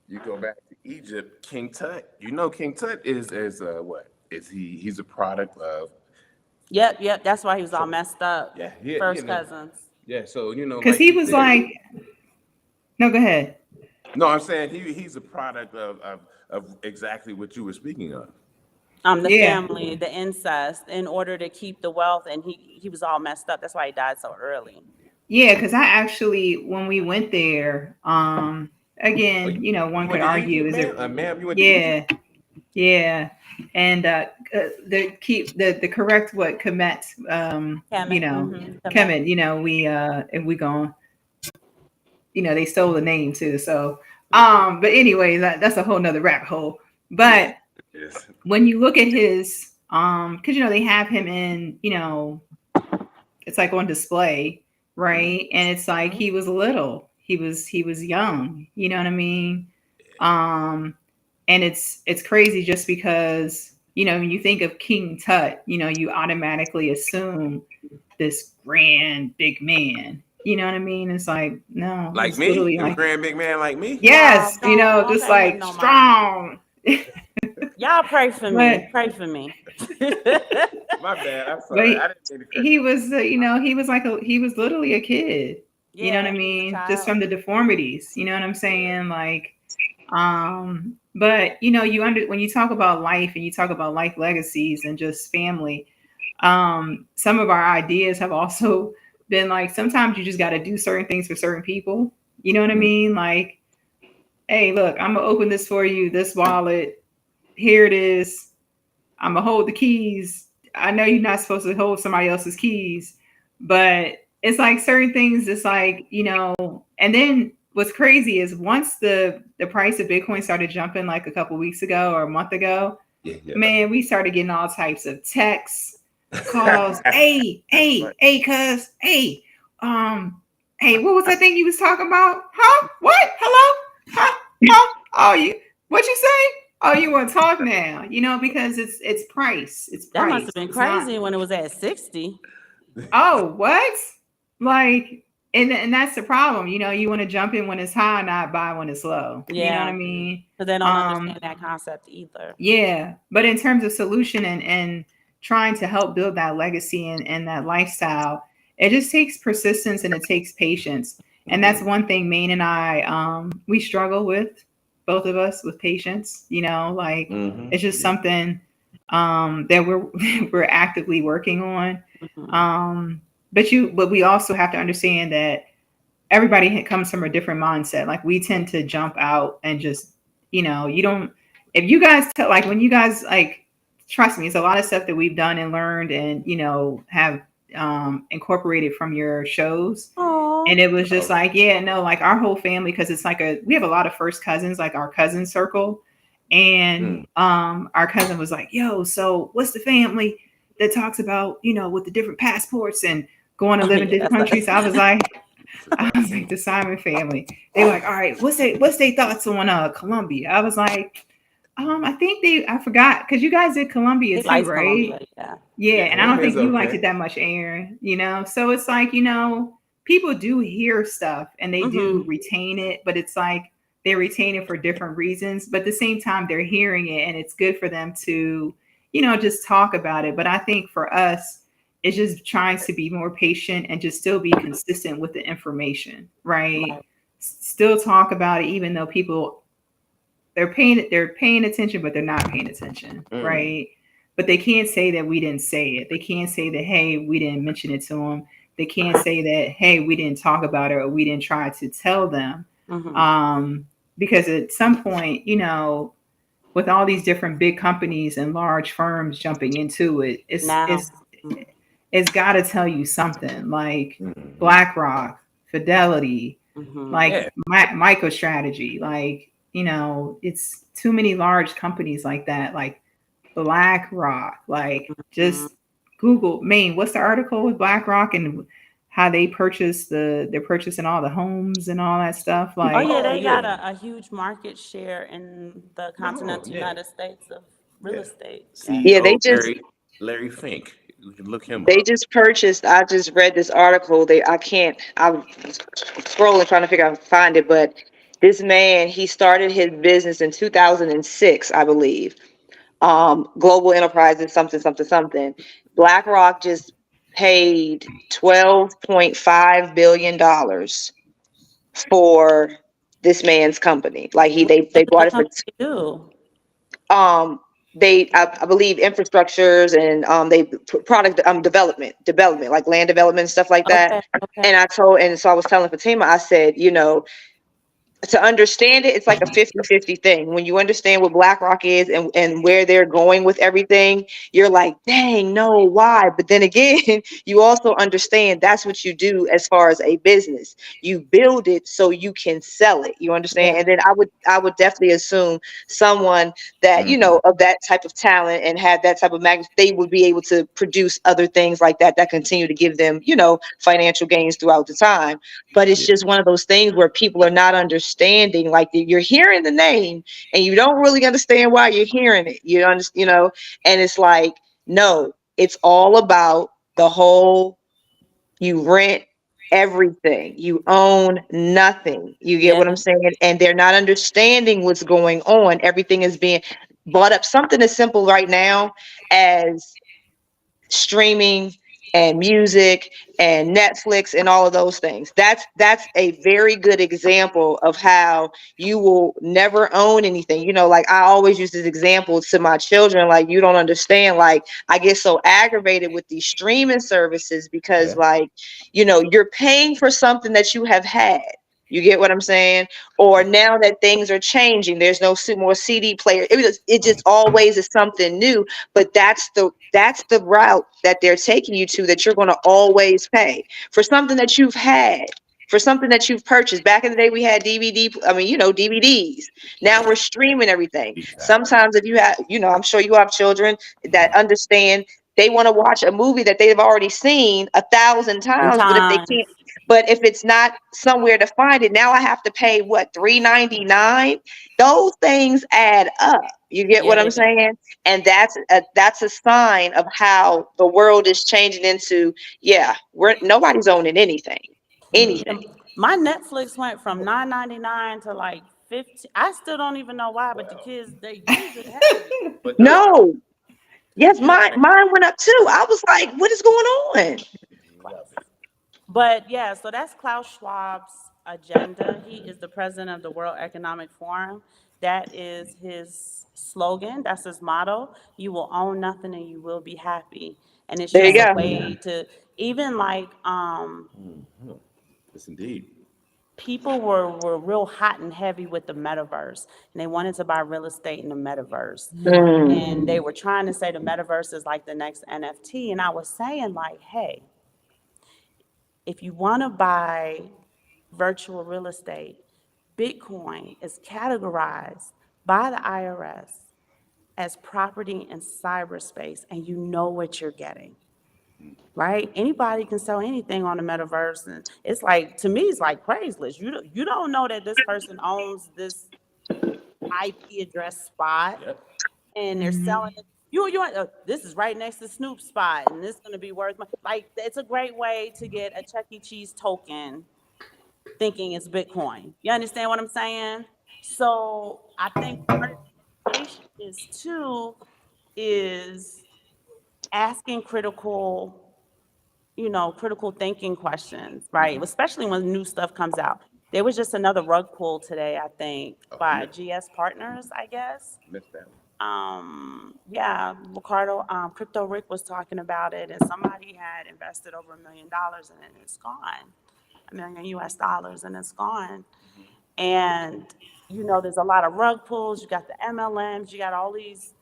you go back to Egypt, King Tut. You know, King Tut is what is he? He's a product of. Yep. That's why he was all messed up. Yeah, yeah, First cousins. yeah. So Because like he you was said. like, no, go ahead. No, I'm saying he's a product of exactly what you were speaking of. The Yeah. family, the incest, in order to keep the wealth, and he was all messed up. That's why he died so early. Yeah, because I actually, when we went there, Oh, again, one you could went to argue, Egypt, is it? ma'am? You went to Yeah, Egypt? yeah, and the correct what Kemet, Kemet. Mm-hmm. Kemet. Kemet, we if we going, they stole the name too. So, Mm-hmm. but anyway, that's a whole nother rabbit hole. Yeah. But Yes. when you look at his, because they have him in, it's like on display, right? And it's like he was little, he was young, you know what I mean? And it's crazy just because when you think of King Tut, you automatically assume this grand big man. You know what I mean? It's like, no, Like he's me, literally a like, grand big man like me. Y'all yes, don't just pay him like no mind. strong. Y'all pray for But me. Pray for me. My bad. I'm but sorry. I didn't mean to cut he you. was, he was literally a kid. You know what I Yeah, he was a mean? Just child. from the deformities. You know what I'm saying? Like, but when you talk about life and you talk about life legacies and just family, some of our ideas have also been like, sometimes you just got to do certain things for certain people. You know what I mean? Like, hey, look, I'm gonna open this for you, this wallet. Here it is. I'm gonna hold the keys. I know you're not supposed to hold somebody else's keys, but it's like certain things. It's like, and then what's crazy is once the price of Bitcoin started jumping like a couple weeks ago or a month ago, Yeah, yeah. man, we started getting all types of texts, calls. Hey, cuz, hey, what was that thing you was talking about? Huh? What? Hello? Huh? Huh? Oh, what you say? Oh, you want to talk now? Because it's price. It's That must price. have been It's not. crazy when it was at 60. Oh, what? Like, and that's the problem. You want to jump in when it's high, not buy when it's low. You know what I Yeah, mean? because they don't understand that concept either. Yeah. But in terms of solution and trying to help build that legacy and that lifestyle, it just takes persistence and it takes patience. And that's one thing Maine and I, we struggle with, both of us, with patience. Like, it's just Yeah. something that we're actively working on. But we also have to understand that everybody comes from a different mindset. Like, we tend to jump out and just, you don't, if you guys tell, like, when you guys, like, trust me, it's a lot of stuff that we've done and learned and, have incorporated from your shows. Oh, And it was just like, yeah, no, like our whole family, because it's like we have a lot of first cousins, like our cousin circle. And our cousin was like, yo, so what's the family that talks about, with the different passports and going to live in yeah, different countries? I was like, the Simon family. They were like, all right, what's their thoughts on Colombia? I was like, I think I forgot, because you guys did Colombia he too, likes right? Colombia. Yeah. Yeah, Yeah, and I don't Colombia's think you liked okay. it that much, Aaron. So it's like, people do hear stuff and they do Mm-hmm. retain it, but it's like they retain it for different reasons. But at the same time, they're hearing it, and it's good for them to, just talk about it. But I think for us, it's just trying to be more patient and just still be consistent with the information, right? Right. Still talk about it, even though people they're paying attention, but they're not paying attention, right? But they can't say that we didn't say it. They can't say that, hey, we didn't mention it to them. They can't say that, hey, we didn't talk about it or we didn't try to tell them. Mm-hmm. Because at some point, with all these different big companies and large firms jumping into it, Now. it's got to tell you something, like Mm-hmm. BlackRock, Fidelity, Mm-hmm. like Yeah. MicroStrategy, like, it's too many large companies like that, like BlackRock, like, Mm-hmm. just Google. Maine, what's the article with BlackRock and how they're purchasing all the homes and all that stuff? Oh Like, yeah, Oh they got yeah. a huge market share in the No. continental Yeah. United States of real Yeah. estate. Yeah. Yeah, they CEO just Larry Fink We can look him They up. just purchased. I just read this article. I can't. I'm scrolling trying to figure out how to find it, but this man, he started his business in 2006, I believe. Global Enterprises, something, something, something. BlackRock just paid $12.5 billion for this man's company. Like they What did bought the it for company do? um I believe infrastructures and product development like land development stuff like that. Okay, okay. And so I was telling Fatima, I said, to understand it, it's like a 50-50 thing. When you understand what BlackRock is and where they're going with everything, you're like, dang, no, why? But then again, you also understand that's what you do as far as a business. You build it so you can sell it. You understand? Yeah, And then I would definitely assume someone that, of that type of talent and have that type of magnitude, they would be able to produce other things like that continue to give them, financial gains throughout the time. But it's Yeah. just one of those things where people are not understanding. Like you're hearing the name and you don't really understand why you're hearing it. And it's like, no, it's all about the whole. You rent everything. You own nothing. You get what I'm yeah, saying? And they're not understanding what's going on. Everything is being bought up. Something as simple right now as streaming and music and Netflix and all of those things. That's a very good example of how you will never own anything. Like I always use this example to my children, like you don't understand. Like I get so aggravated with these streaming services because Yeah. like, you're paying for something that you have had. You get what I'm saying? Or now that things are changing, there's no more CD player. It just always is something new, but that's the route that they're taking you to, that you're going to always pay for something that you've had, for something that you've purchased. Back in the day we had DVDs. Now we're streaming everything. Exactly. Sometimes if you have, I'm sure you have children that understand, they want to watch a movie that they've already seen 1,000 times, but if they sometimes. can't, but if it's not somewhere to find it, now I have to pay what, $3.99. Those things add up. You get Yeah, what they I'm do. saying? And that's a sign of how the world is changing into, yeah, we're nobody's owning anything. My Netflix went from 9.99 to like 15. I still don't even know why, but the kids they use it heavy. But those, No, yes, Yeah, mine went up too. I was like, what is going on? but yeah, so that's Klaus Schwab's agenda. He is the president of the World Economic Forum. That is his slogan. That's his motto. You will own nothing and you will be happy. And it's There you just a go. way to even like yes, indeed. people were real hot and heavy with the metaverse and they wanted to buy real estate in the metaverse. Mm, And they were trying to say the metaverse is like the next NFT. And I was saying, like, hey, if you want to buy virtual real estate, Bitcoin is categorized by the IRS as property in cyberspace, and you know what you're getting, right? Anybody can sell anything on the metaverse, and it's like, to me, it's like Craigslist. You don't know that this person owns this IP address spot, Yep. and they're selling it. This is right next to Snoop's spot, and this is going to be worth like it's a great way to get a Chuck E. Cheese token, thinking it's Bitcoin. You understand what I'm saying? So I think part of the education is too is asking critical thinking questions, right? Especially when new stuff comes out. There was just another rug pull today, I think, Oh, I by missed, GS Partners, I guess. missed that one. Yeah, Ricardo, Crypto Rick was talking about it, and somebody had invested over $1 million and then it's gone, $1 million US, and it's gone. And there's a lot of rug pulls. You got the MLMs, you got all these,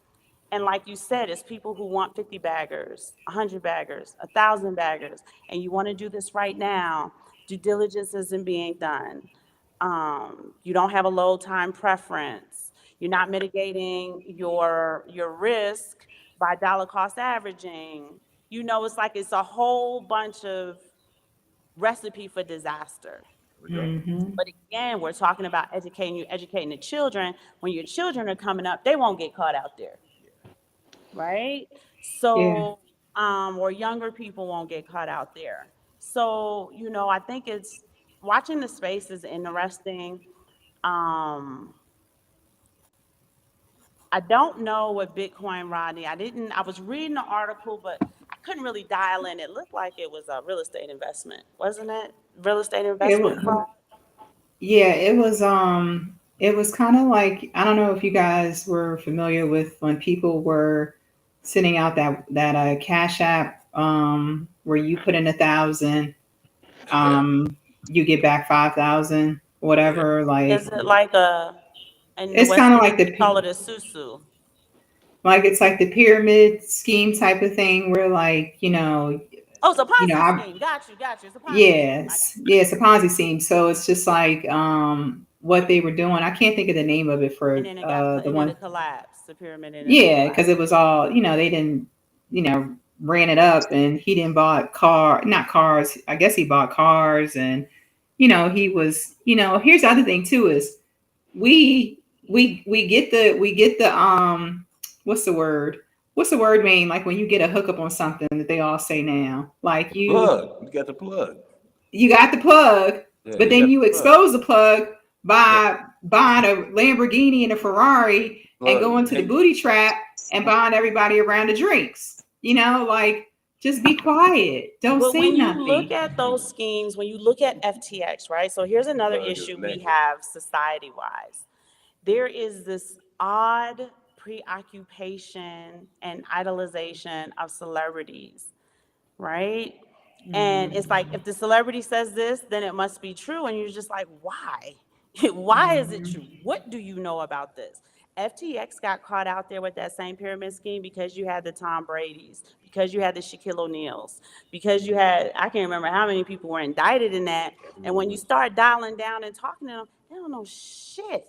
and like you said, it's people who want 50 baggers, 100 baggers, 1,000 baggers, and you want to do this right now. Due diligence isn't being done. You don't have a low time preference. You're not mitigating your risk by dollar cost averaging. It's a whole bunch of recipe for disaster. Here we go. But again, we're talking about educating the children. When your children are coming up, they won't get caught out there, right? Yeah. So or younger people won't get caught out there. So, I think it's watching the space is interesting. Um, I don't know what Bitcoin, Rodney. I was reading the article, but I couldn't really dial in. It looked like it was a real estate investment, wasn't it? Real estate It investment was, fraud. yeah, it was kind of like, I don't know if you guys were familiar with when people were sending out that Cash App, where you put in 1,000, Yeah. you get back 5,000, Yeah. whatever. Is Like, it like in the it's West kind of Indies, like we call it a susu? it's like the pyramid scheme type of thing, where, like, Oh, it's a Ponzi I scheme. Got you, got you. It's a Ponzi scheme. I got yes, yeah, it's a Ponzi scheme. So it's just like, what they were doing. I can't think of the name of it And for then the one. it collapsed. The pyramid ended up Yeah, because collapsing. it was all, they didn't, ran it up, and he didn't bought not cars. I guess he bought cars, and he was, here's the other thing too is, we get the what's the word? What's the word mean? Like when you get a hookup on something that they all say now, like Plug. You got the plug. you got the plug, Yeah, but you then got you the plug. expose the plug Yeah. by buying a Lamborghini and a Ferrari and Plug. going to the booty trap and buying everybody around the drinks. Like, just be quiet. Don't But say when you look nothing. at those schemes, when you look at FTX, right? So here's another Plug is issue we naked. have society wise. There is this odd preoccupation and idolization of celebrities, right? And it's like if the celebrity says this, then it must be true. And you're just like, why? Why is it true? What do you know about this? FTX got caught out there with that same pyramid scheme because you had the Tom Brady's, because you had the Shaquille O'Neal's, because you had, I can't remember how many people were indicted in that. And when you start dialing down and talking to them, they don't know shit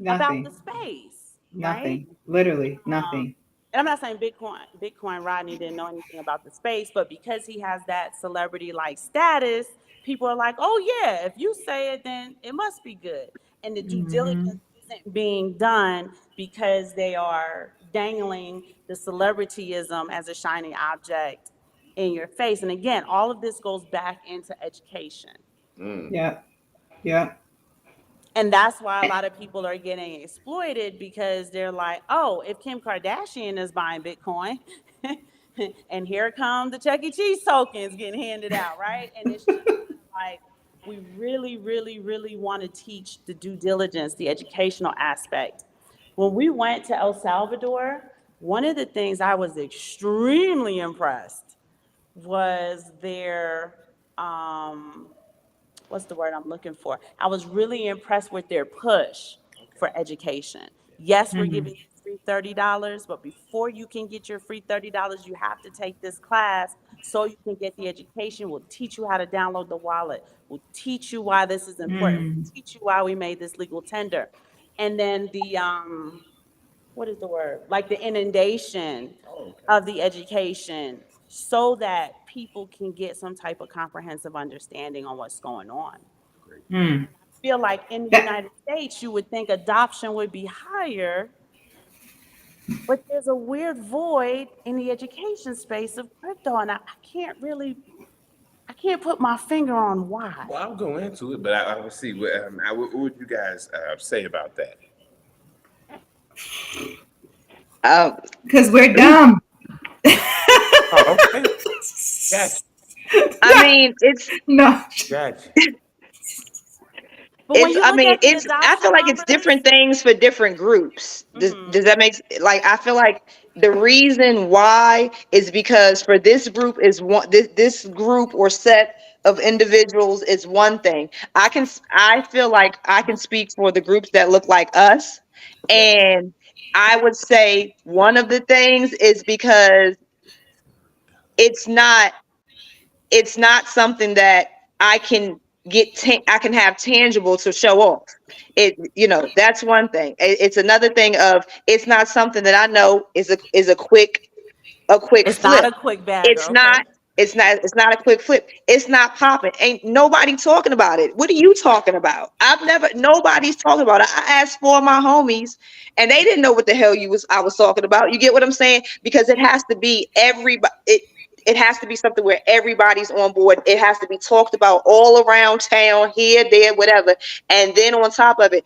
about the Nothing. space, right? Nothing. Literally Um, nothing. and I'm not saying Bitcoin Rodney didn't know anything about the space, but because he has that celebrity like status, people are like, oh yeah, if you say it, then it must be good. And the due diligence Hmm. isn't being done because they are dangling the celebrityism as a shiny object in your face. And again, all of this goes back into education. Mm. Yep. Yep. And that's why a lot of people are getting exploited because they're like, oh, if Kim Kardashian is buying Bitcoin, and here come the Chuck E. Cheese tokens getting handed out, right? And it's just kind of like we really, really, really want to teach the due diligence, the educational aspect. When we went to El Salvador, one of the things I was extremely impressed was their what's the word I'm looking for? I was really impressed with their push for education. Yes, we're Hmm. giving you free $30, but before you can get your free $30, you have to take this class so you can get the education. We'll teach you how to download the wallet. We'll teach you why this is important. Mm. We'll teach you why we made this legal tender. And then what is the word? Like the inundation Oh, okay. of the education so that people can get some type of comprehensive understanding on what's going on. Great. Mm. Feel like in the That United States, you would think adoption would be higher, but there's a weird void in the education space of crypto, and I can't put my finger on why. Well, I'll go into it, but I will see what would you guys say about that? Uh, because we're dumb. Oh, okay. Gotcha. I mean, No. But when you I look mean, at the I feel adoption like it's different numbers, things for different groups. Does that make like, I feel like the reason why is because for this group is this group or set of individuals is one thing. I feel like I can speak for the groups that look like us, Yeah. and I would say one of the things is because it's not it's not something that I can I can have tangible to show off. That's one thing. It's another thing of it's not something that I know is a quick it's not flip. a quick bagger, It's not okay? it's not a quick flip. It's not popping. Ain't nobody talking about it. What are you talking about? Nobody's talking about it. I asked four of my homies and they didn't know what the hell I was talking about. You get what I'm saying? Because it has to be everybody. it has to be something where everybody's on board. It has to be talked about all around town, here, there, whatever. And then on top of it,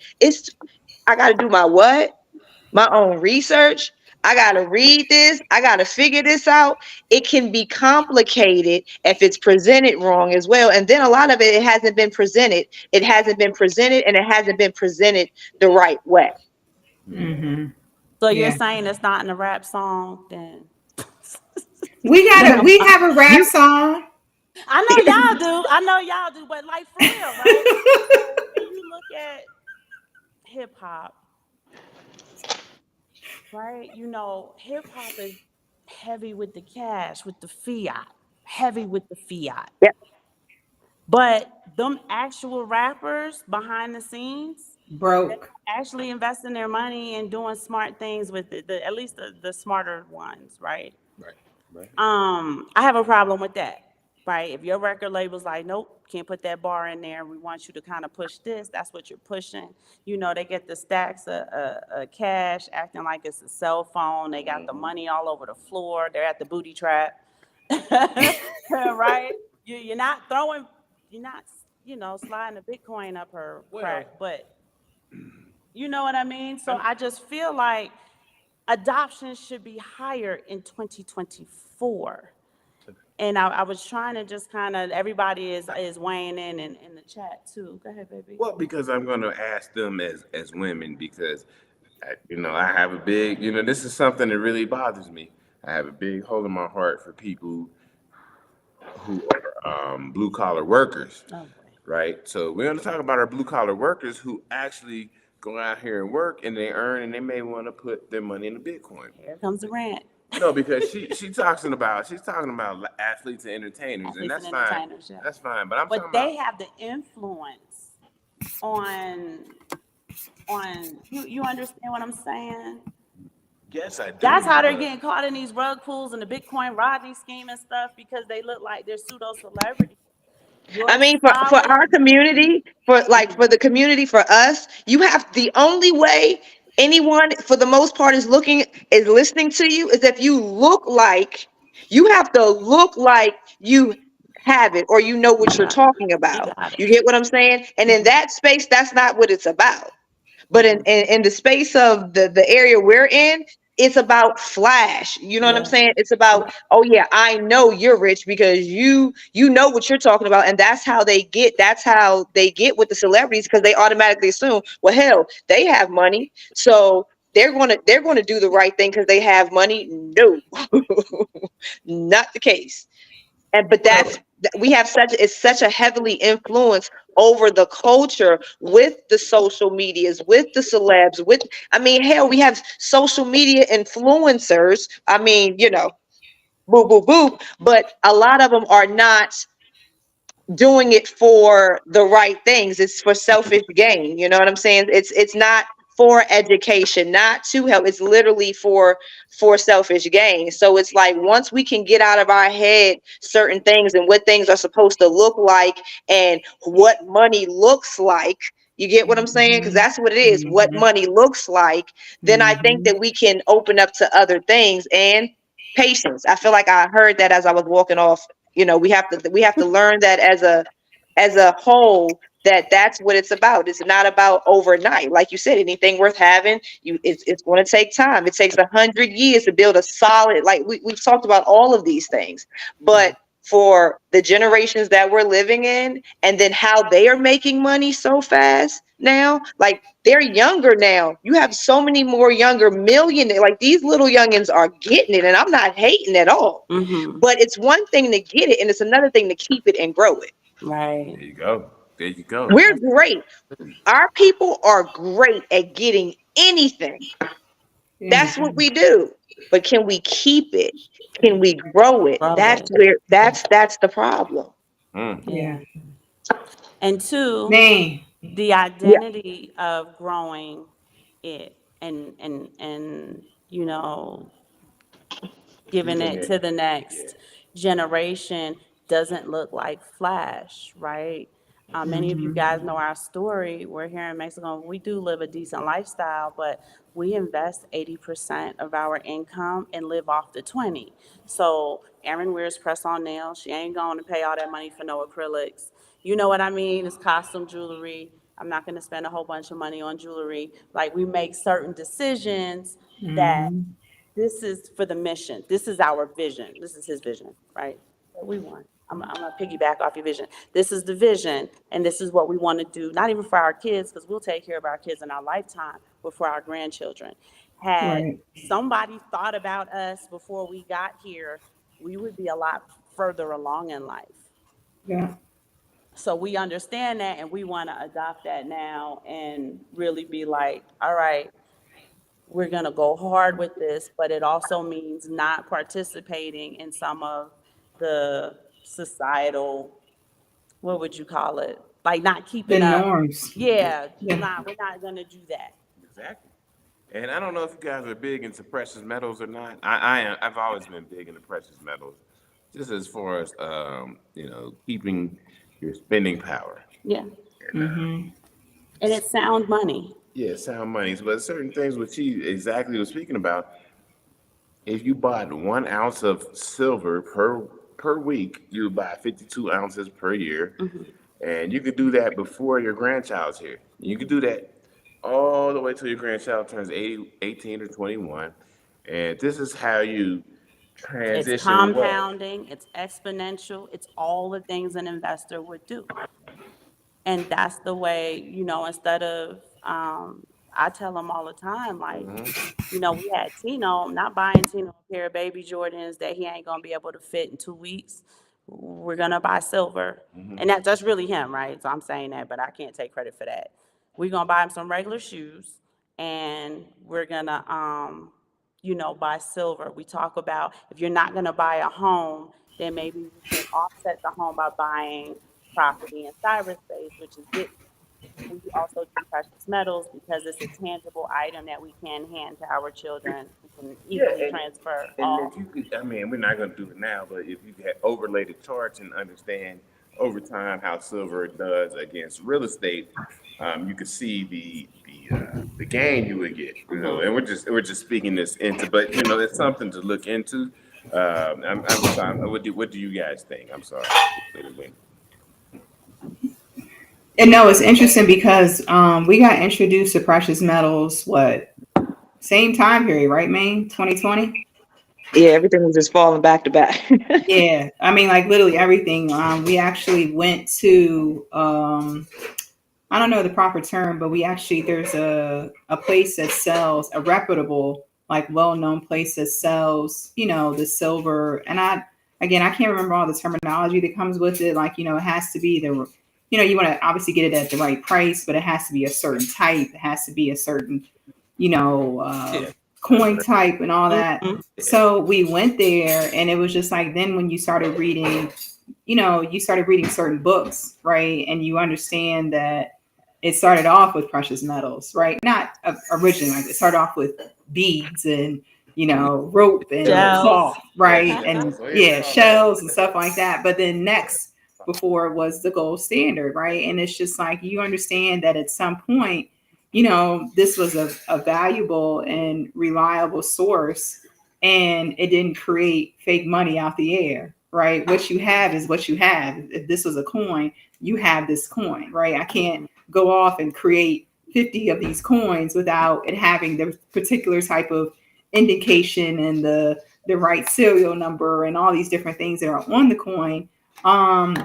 I got to do my what? My own research. I got to read this. I got to figure this out. It can be complicated if it's presented wrong as well. And then a lot of it hasn't been presented. It hasn't been presented, and it hasn't been presented the right way. Mm-hmm. So you're Yeah. saying it's not in a rap song, then? We have a rap You song. I know y'all do. I know y'all do, but like for real, right? So when you look at hip hop, right? Hip hop is heavy with the cash, with the fiat, heavy with the fiat. yeah, But them actual rappers behind the scenes, they Broke. actually investing their money and doing smart things with it. At least the smarter ones, right? Right. Right. I have a problem with that. Right? If your record label's like, nope, can't put that bar in there. We want you to kind of push this. That's what you're pushing. They get the stacks of cash, acting like it's a cell phone. They got the money all over the floor. They're at the booty trap, right? You're not throwing, you're not, sliding a Bitcoin up her Well, crack, but you know what I mean? So I just feel like adoption should be higher in 2024. And I was trying to just kind of, everybody is weighing in the chat too. Go ahead, baby. well, because I'm going to ask them as women because, I have a big, this is something that really bothers me. I have a big hole in my heart for people who are blue collar workers, Oh boy. right? So we're going to talk about our blue collar workers who actually go out here and work and they earn and they may want to put their money in the Bitcoin. Here comes the rant. No, because she's talking about athletes and entertainers, and Athletes and that's fine. entertainers, yeah. That's fine. But I'm talking But about they have the influence on you understand what I'm saying? yes, I do. That's how they're but- getting caught in these rug pulls and the Bitcoin Rodney scheme and stuff because they look like they're pseudo celebrities. I You're mean, for solid. our community, for the community, for us, you have the only way anyone, for the most part, is listening to you is if you have to look like you have it or you know You what you're got it. talking You about. got You it. get what I'm saying? And in that space, that's not what it's about. But in the space of the area we're in, it's about flash. You know what I'm Yeah. saying? It's about, oh yeah, I know you're rich because you know what you're talking about. And that's how they get with the celebrities because they automatically assume, well, hell, they have money. So they're gonna do the right thing because they have money. No, not the case. But Well, we have such a heavily influence over the culture with the social medias, with the celebs, I mean, hell, we have social media influencers. I mean, boo boo boo, but a lot of them are not doing it for the right things. It's for selfish gain. You know what I'm saying? It's not for education, not to help. It's literally for selfish gain. So it's like once we can get out of our head certain things and what things are supposed to look like and what money looks like. You get what I'm saying? Because mhm, that's what it is, what mhm, money looks like. Then I think mhm. that we can open up to other things and patience. I feel like I heard that as I was walking off. We have to learn that as a whole, that's what it's about. It's not about overnight. Like you said, anything worth having, it's going to take time. It takes 100 years to build a solid, like we've talked about all of these things. But for the generations that we're living in and then how they are making money so fast now, like they're younger now. You have so many more younger millionaires. Like these little youngins are getting it, and I'm not hating at all. Mm-hmm. But it's one thing to get it, and it's another thing to keep it and grow it. Right. There you go. There you go. We're That's great. Our people are great at getting anything. That's what Anything. we do. But can we keep it? Can we grow it? love That's it. where that's the problem. Mm. Yeah. Yeah. And two, Man. the Yeah. identity of growing it and giving Keeping it it. to the Yeah. next generation doesn't look like flash, right? Many of you guys know our story. We're here in Mexico. We do live a decent lifestyle, but we invest 80% of our income and live off the 20. So Erin wears press-on nails. She ain't going to pay all that money for no acrylics. You know what I mean? It's costume jewelry. I'm not going to spend a whole bunch of money on jewelry. Like, we make certain decisions that Mhm. this is for the mission. This is our vision. This is his vision, right? That we want. I'm gonna piggyback off your vision. This is the vision, and this is what we want to do. Not even for our kids, because we'll take care of our kids in our lifetime, but for our grandchildren. Had Right. somebody thought about us before we got here, we would be a lot further along in life. Yeah. So we understand that, and we want to adopt that now and really be like, all right, we're going to go hard with this, but it also means not participating in some of the societal, what would you call it? Like, not The keeping up. norms. Yeah, Yeah. we're not going to do that. Exactly. And I don't know if you guys are big into precious metals or not. I am. I've always been big into precious metals, just as far as keeping your spending power. Yeah. And Mm-hmm. And it's sound money. yeah, sound monies. But certain things what she exactly was speaking about, if you bought 1 ounce of silver per week, you buy 52 ounces per year, and you could do that before your grandchild's here. You could do that all the way till your grandchild turns 18 or 21, and this is how you It's transition wealth. compounding, it's exponential, it's all the things an investor would do. And that's the way, instead of, I tell them all the time, like, we had Tino, not buying Tino a pair of baby Jordans that he ain't gonna be able to fit in 2 weeks. We're gonna buy silver. And that's really him, right? So I'm saying that, but I can't take credit for that. We're gonna buy him some regular shoes, and we're gonna, buy silver. We talk about, if you're not gonna buy a home, then maybe we can offset the home by buying property in cyberspace, which is Bitcoin. We also do precious metals because it's a tangible item that we can hand to our children. We can Yeah, easily transfer and all. if you could, I mean, we're not going to do it now, but if you had overlay the charts and understand over time how silver does against real estate, you could see the gain you would get. And we're just speaking this into, but it's something to look into. I'm sorry. What do you guys think? I'm sorry. And no, it's interesting because we got introduced to precious metals, what, same time period, right, Maine? 2020? Yeah, everything was just falling back to back. Yeah. I mean, like literally everything. We actually went to I don't know the proper term, but there's a place that sells a reputable, like well-known place that sells, the silver. And I can't remember all the terminology that comes with it. Like, it has to be you want to obviously get it at the right price, but it has to be a certain type. It has to be a certain, you know, uh, Yeah. coin type and all that. Mhm. So we went there, and it was just like then when you started reading, you started reading certain books, right? And you understand that it started off with precious metals, right? Not originally, like it started off with beads and rope and Shells. cloth, right? Yeah, And so yeah, it's all shells and stuff like that. But then next, before was the gold standard, right? And it's just like you understand that at some point, this was a valuable and reliable source, and it didn't create fake money out the air, right? What you have is what you have. If this was a coin, you have this coin, right? I can't go off and create 50 of these coins without it having the particular type of indication and the right serial number and all these different things that are on the coin.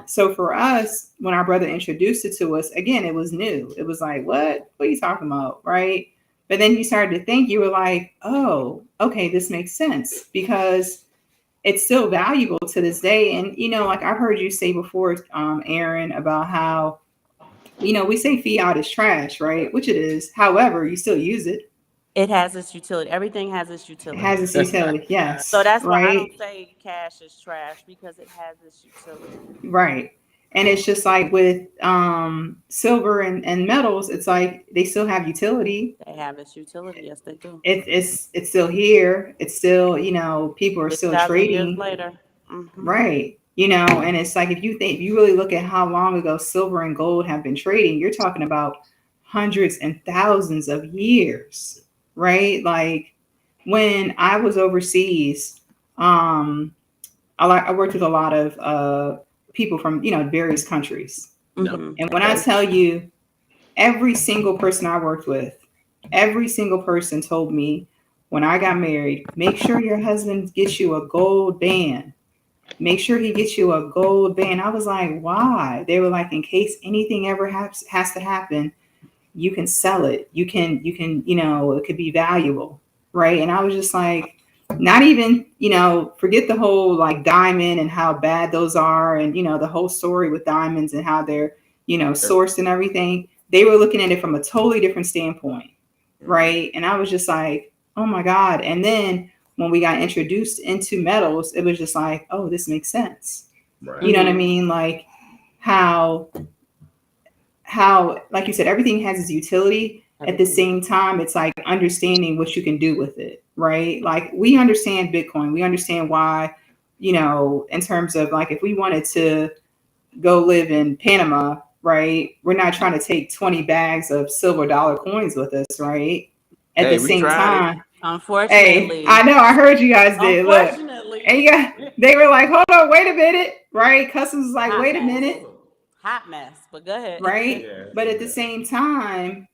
So for us, when our brother introduced it to us, again, it was new. It was like, what are you talking about? Right. But then you started to think, you were like, oh, okay, this makes sense because it's still valuable to this day. And, like I've heard you say before, Aaron, about how, we say fiat is trash, right? Which it is. However, you still use it. It has its utility. Everything has its It utility. has its utility. So Yes. that's why I Right. don't say cash is trash, because it has its utility. Right. And it's just like with silver and metals, it's like they still have utility. They have its utility. Yes, they do. It's still here. It's still, people are still 6,000 years trading. later. Hmm. Right. And it's like, if you really look at how long ago silver and gold have been trading, you're talking about hundreds and thousands of years, right? Like when I was overseas, I worked with a lot of people from, various countries. Mhm. And when I tell you, every single person I worked with, every single person told me when I got married, make sure your husband gets you a gold band. Make sure he gets you a gold band. I was like, why? They were like, in case anything ever has to happen, you can sell it. You can, it could be valuable. Right. And I was just like, not even, forget the whole like diamond and how bad those are. And, the whole story with diamonds and how they're, sourced and everything. They were looking at it from a totally different standpoint. Right. And I was just like, oh my God. And then when we got introduced into metals, it was just like, oh, this makes sense. Right. You know what I mean? Like how, like you said, everything has its utility. At the same time, it's like understanding what you can do with it, right? Like we understand Bitcoin. We understand why, in terms of like, if we wanted to go live in Panama, right? We're not trying to take 20 bags of silver dollar coins with us, right? At the same time, Unfortunately. hey, I know, I heard you guys did. Look, Unfortunately. and they were like, hold on, wait a minute, right? Customs was like, wait a minute. Hot mess, but go ahead. Right? Yeah, but at the same time,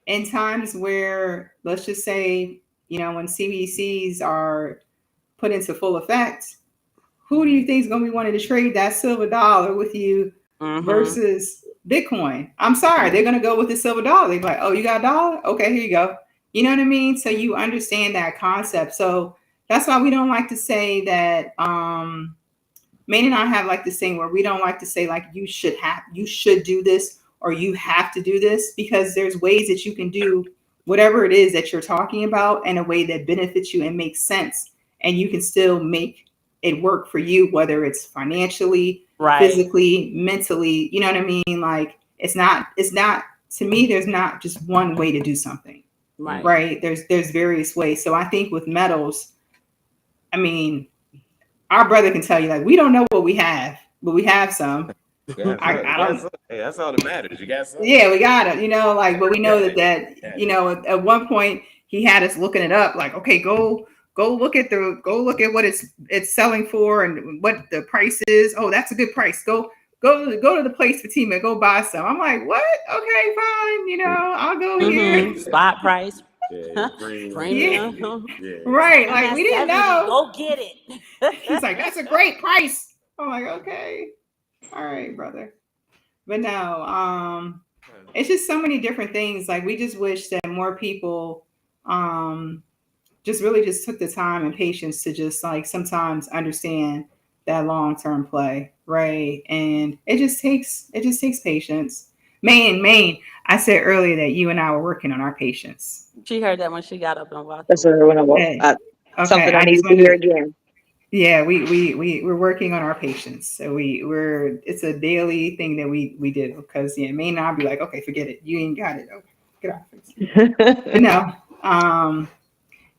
in times where, let's just say, when CBDCs are put into full effect, who do you think is going to be wanting to trade that silver dollar with you versus Bitcoin? I'm sorry, they're going to go with the silver dollar. They're like, oh, you got a dollar? Okay, here you go. You know what I mean? So you understand that concept. So that's why we don't like to say that, Maine and I have like this thing where we don't like to say like you should do this or you have to do this, because there's ways that you can do whatever it is that you're talking about in a way that benefits you and makes sense, and you can still make it work for you, whether it's financially, physically, mentally. You know what I mean? Like it's not to me, there's not just one way to do something. Right? There's various ways. So I think with metals, I mean, our brother can tell you, like, we don't know what we have, but we have some. I don't. Hey, that's all that matters. You got some. Yeah, we got it. But we know that at one point he had us looking it up. Like, okay, go look at what it's selling for and what the price is. Oh, that's a good price. Go to the place, Fatima. Go buy some. I'm like, what? Okay, fine. I'll go here. Spot price. Premium. Yeah. Right. Like we didn't know. Go get it. He's like, that's a great price. I'm like, okay. All right, brother. But no, it's just so many different things. Like we just wish that more people just really just took the time and patience to just like sometimes understand that long-term play, right? And it just takes patience. Maine, I said earlier that you and I were working on our patience. She heard that when she got up and walked. That's when I walked. Something I need to hear again. Yeah, we're working on our patience. So it's a daily thing that we did, because Maine and I'll be like, okay, forget it. You ain't got it. Okay, get off. But no.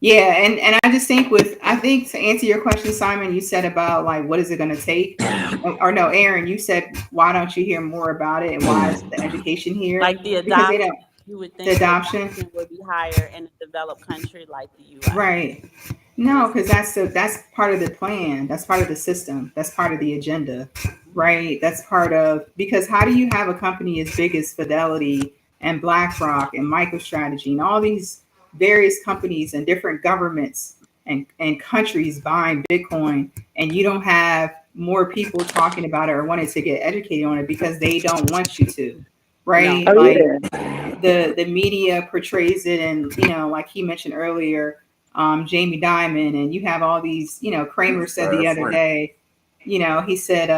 Yeah, and I just think to answer your question, Simon, you said about like what is it going to take? Or no, Aaron, you said why don't you hear more about it and why is the education here? Like the adoption. You would think the adoption would be higher in a developed country like the U.S. Right. No, because that's part of the plan. That's part of the system. That's part of the agenda, right? That's part of, because how do you have a company as big as Fidelity and BlackRock and MicroStrategy and all these various companies and different governments and countries buying Bitcoin, and you don't have more people talking about it or wanting to get educated on it because they don't want you to, right? No. Like the media portrays it, and like he mentioned earlier, Jamie Dimon, and you have all these, Kramer said the other day, he said,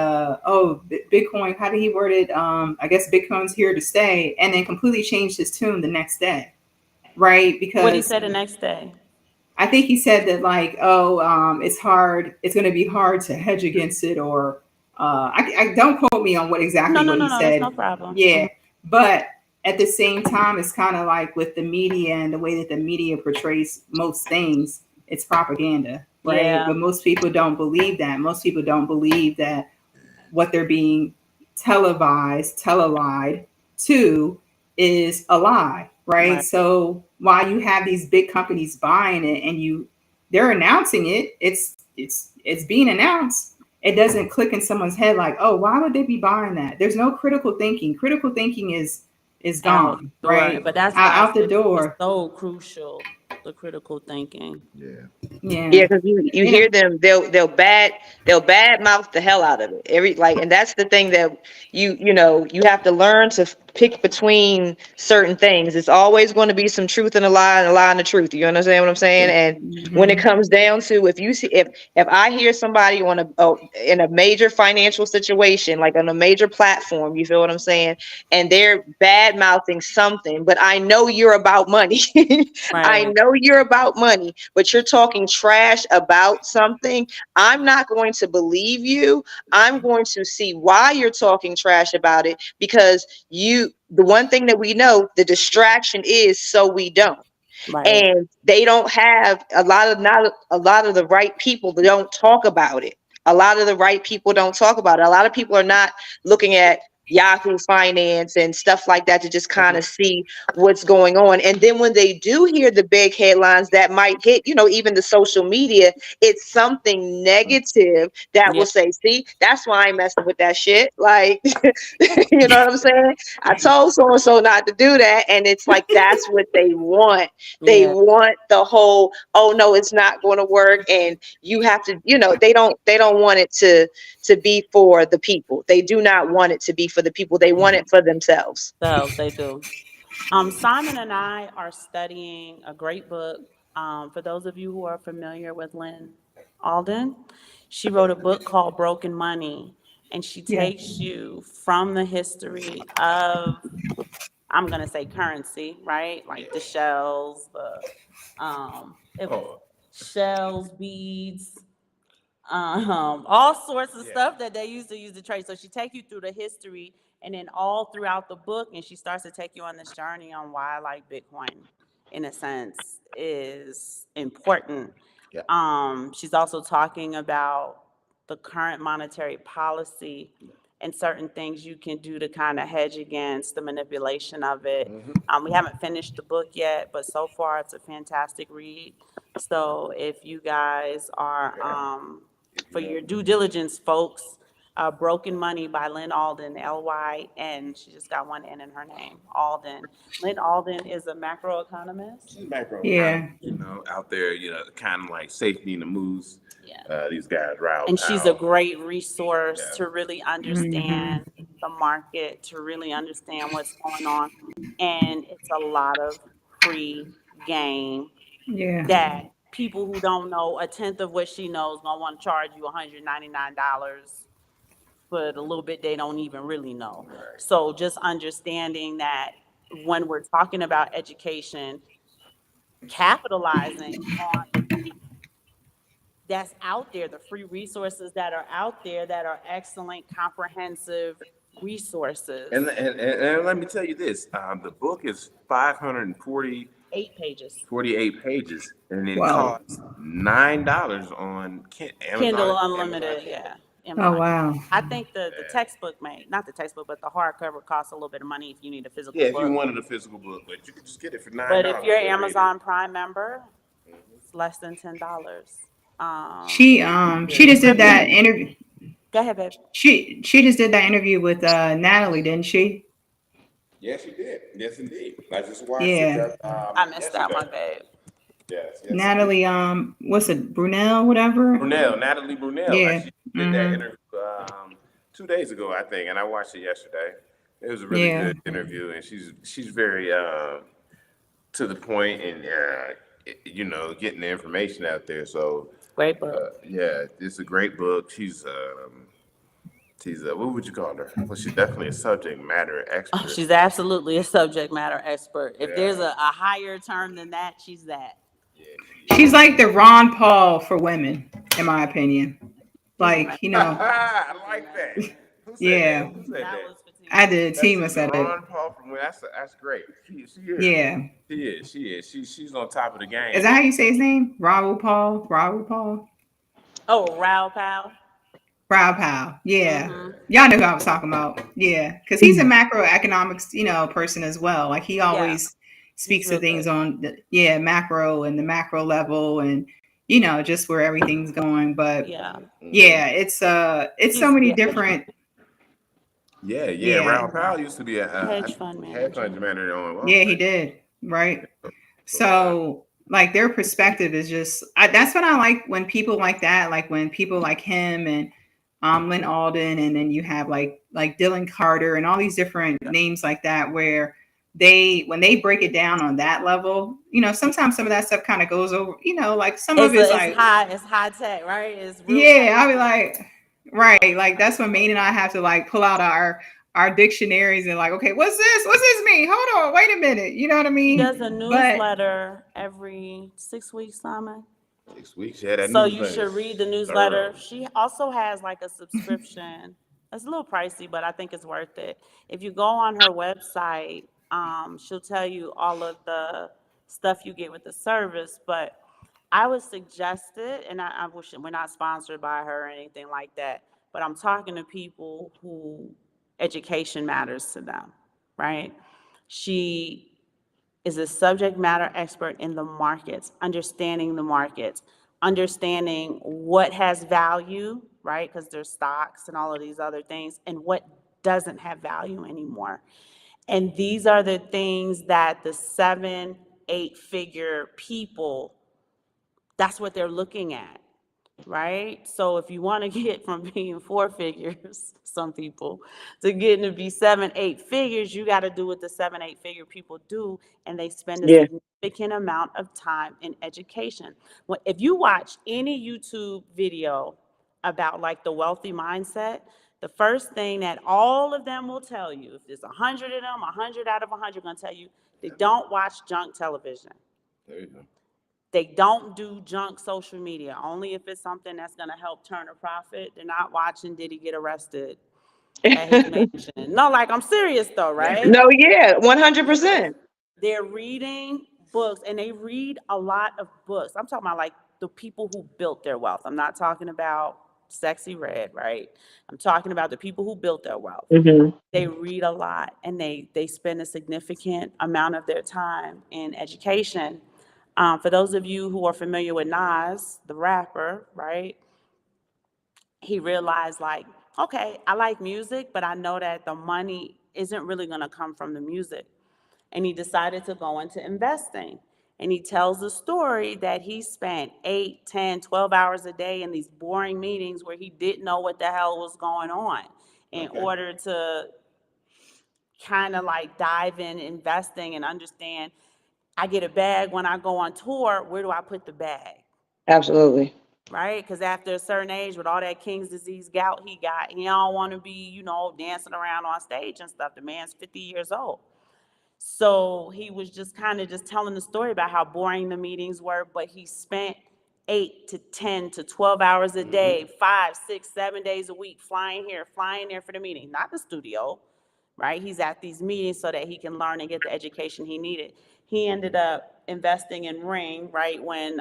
oh, Bitcoin, how did he word it? I guess Bitcoin's here to stay, and then completely changed his tune the next day, right? Because what he said the next day, I think he said that like, it's hard, it's going to be hard to hedge against it, or I don't quote me on what exactly what he said. That's no problem. Yeah, but at the same time, it's kind of like with the media and the way that the media portrays most things, it's propaganda, right? Yeah. But most people don't believe that. Most people don't believe that what they're being telelied to is a lie, right? Right. So while you have these big companies buying it and they're announcing it, it's being announced. It doesn't click in someone's head like, oh, why would they be buying that? There's no critical thinking. Critical thinking is Out gone, the door. right? But that's Out, why I out the said it's door. so crucial, the critical thinking. Yeah. Yeah, Yeah. because you You know, hear them, they'll bad mouth the hell out of it. And that's the thing that you have to learn to pick between certain things. It's always going to be some truth in a lie and a lie in the truth. You understand what I'm saying? And when it mhm. comes down to if I hear somebody in a major financial situation, like on a major platform, you feel what I'm saying, and they're bad mouthing something, but I know you're about money. I Right. know you're about money, but you're talking trash about something. I'm not going to believe you. I'm going to see why you're talking trash about it, because the one thing that we know, the distraction is so we don't. Right. And they don't have not a lot of the right people that don't talk about it. A lot of the right people don't talk about it. A lot of people are not looking at Yahoo Finance and stuff like that to just kind of see what's going on. And then when they do hear the big headlines that might hit, even the social media, it's something negative that Yeah. will say, see, that's why I ain't messing with that shit. Like, you know what I'm saying? I told so and so not to do that. And it's like, that's what they want. They Yeah. want the whole, oh no, it's not going to work. And you have to, they don't want it to be for the people. They do not want it to be for the people. They want it for themselves. So they do. Simon and I are studying a great book. For those of you who are familiar with Lynn Alden, she wrote a book called Broken Money, and she Yeah. takes you from the history of, I'm going to say currency, right? Like the shells, Oh, shells, beads, all sorts of yeah. stuff that they used to use to trade. So she take you through the history, and then all throughout the book, and she starts to take you on this journey on why, like, Bitcoin, in a sense, is important. Yeah. She's also talking about the current monetary policy and certain things you can do to kind of hedge against the manipulation of it. Mm-hmm. We haven't finished the book yet, but so far it's a fantastic read. So if you guys are, If you for want. your due diligence, folks, Broken Money by Lynn Alden, Lyn. She just got one N in her name, Alden. Lynn Alden is a macroeconomist. She's macro economy, Yeah. out there, kind of like safety in the moves. Yeah. These guys, Raul And she's a Powell. great resource Yeah. to really Hmm. understand the market, to really understand what's going on. And it's a lot of free game Yeah. that people who don't know a tenth of what she knows gonna want to charge you $199 for the little bit they don't even really know. Right. So just understanding that when we're talking about education, capitalizing on the free that's out there, the free resources that are out there that are excellent, comprehensive resources. And let me tell you this: the book is 540 8 pages. 48 pages, and it Wow. costs $9 on Kindle Amazon. Amazon Unlimited, Kindle. yeah. Oh Amazon. wow. I think the Yeah. textbook may, not the textbook, but the hardcover costs a little bit of money if you need a physical Yeah, if you book. wanted a physical book, but you could just get it for But if $9 you're an and read it. Amazon Prime member, it's less than $10. She Yeah. just did that interview. Go ahead, babe. She just did that interview with Natalie, didn't she? Yes, you did. Yes, indeed. I just watched it Yeah. I missed that yesterday. one, babe. Yes, indeed. Natalie, what's it, Brunel, whatever? Natalie Brunell. Yeah. She did that Mm-hmm. interview 2 days ago, I think, and I watched it yesterday. It was a really Yeah. good interview, and she's very to the point, and getting the information out there. So Great book. yeah, it's a great book. She's what would you call her? Well, she's definitely a subject matter Oh, expert. she's absolutely a subject matter expert. If there's Yeah, a higher term than that, she's that. yeah, she She's is. like the Ron Paul for women, in my opinion. He's a Like, mess. I He's a like mess. that. Who said that? yeah. Who said That that? was I Fatima. did. That's Tima the said it. Ron Paul from that's great. She is. Yeah. She is. She is. She's on top of the Is game. that how you say his name? Raul Paul? Raul Paul? Oh, Raoul Pal. Proud Pal. Yeah. Hmm. Y'all know who I was talking about. Yeah. Because he's a macroeconomics, person as well. Like he Yeah, always he's speaks to real things good. on macro and the macro level and, just where everything's going. But Yeah, yeah, Mhm. it's so used to many be a hedge different, Yeah, yeah. yeah. Ralph Powell used to be a hedge fund hedge manager. fund manager on Wall Yeah, he Street did. Right. for a while. So, like, their perspective is just, that's what I like when people like that, like when people like him and Lynn Alden, and then you have like Dylan Carter and all these different Yeah. names like that, where when they break it down on that level, sometimes some of that stuff kind of goes over, like some of it's like, It's high tech, right? It's real yeah, I'll be technical. like, right, like that's when Maine and I have to like pull out our dictionaries and like, okay, what's this? What's this mean? Hold on, wait a minute. You know what I She mean? does a But newsletter every 6 weeks, Simon. 6 weeks. Yeah, that So you newsletter should is read the newsletter. thorough. She also has like a subscription. It's a little pricey, but I think it's worth it. If you go on her website, she'll tell you all of the stuff you get with the service. But I would suggest it, and I wish we're not sponsored by her or anything like that. But I'm talking to people who education matters to them, right? She is a subject matter expert in the markets, understanding what has value, right? Because there's stocks and all of these other things, and what doesn't have value anymore. And these are the things that the 7, 8 figure people, that's what they're looking at, right? So if you want to get from being 4 figures, some people, to getting to be 7, 8 figures, you got to do what the 7, 8 figure people do, and they spend a Yeah. significant amount of time in education. If you watch any YouTube video about like the wealthy mindset, the first thing that all of them will tell you, if there's 100 of them, 100 out of 100 going to tell you, they don't watch junk television. There you go. They don't do junk social media, only if it's something that's going to help turn a profit. They're not watching did he get arrested at his mansion. No, like I'm serious though, right? No, yeah, 100%. They're reading books and they read a lot of books. I'm talking about like the people who built their wealth. I'm not talking about Sexy Red, right? I'm talking about the people who built their wealth. Hmm. They read a lot and they spend a significant amount of their time in education. For those of you who are familiar with Nas, the rapper, right? He realized, like, okay, I like music, but I know that the money isn't really going to come from the music. And he decided to go into investing. And he tells the story that he spent 8, 10, 12 hours a day in these boring meetings where he didn't know what the hell was going on in Okay. order to kind of like dive in investing and understand I get a bag when I go on tour, where do I put the bag? Absolutely. Right? Because after a certain age, with all that King's disease gout he got, he don't want to be, dancing around on stage and stuff. The man's 50 years old. So he was just kind of just telling the story about how boring the meetings were, but he spent 8 to 10 to 12 hours a Hmm. day, 5, 6, 7 days a week, flying here, flying there for the meeting, not the studio, right? He's at these meetings so that he can learn and get the education he needed. He ended up investing in Ring, right, when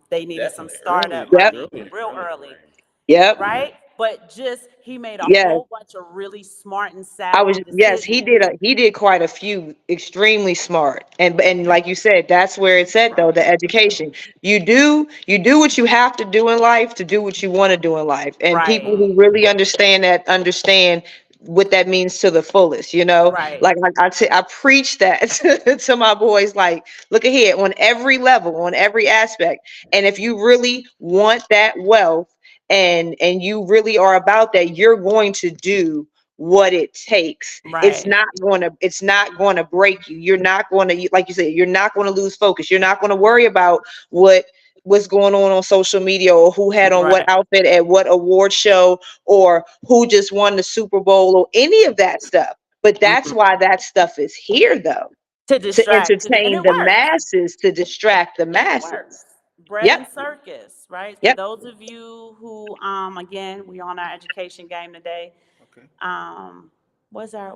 they needed some Definitely startup Yep. money, real early in the early, range. Yep. right? But just he made a Yes. whole bunch of really smart and I was, savvy yes, decisions. he did quite a few extremely smart. And like you said, that's where it's at though, the education. You do what you have to do in life to do what you want to do in life. And people Right, who really understand what that means to the fullest, you know? right, Like I preach that to my boys, like, look ahead on every level, on every aspect. And if you really want that wealth and you really are about that, you're going to do what it takes. It's right, not going to break you. You're not going to, like you said, you're not going to lose focus. You're not going to worry about what's going on social media, or who had on what right. outfit at what award show, or who just won the Super Bowl, or any of that stuff. But that's Mhm. why that stuff is here though, To to distract, and entertain it the works. masses, to distract the And it masses. works. Bread Yep. and circus, right? For Yep. those of you who, again, we on our education game today. Okay. Um, what's our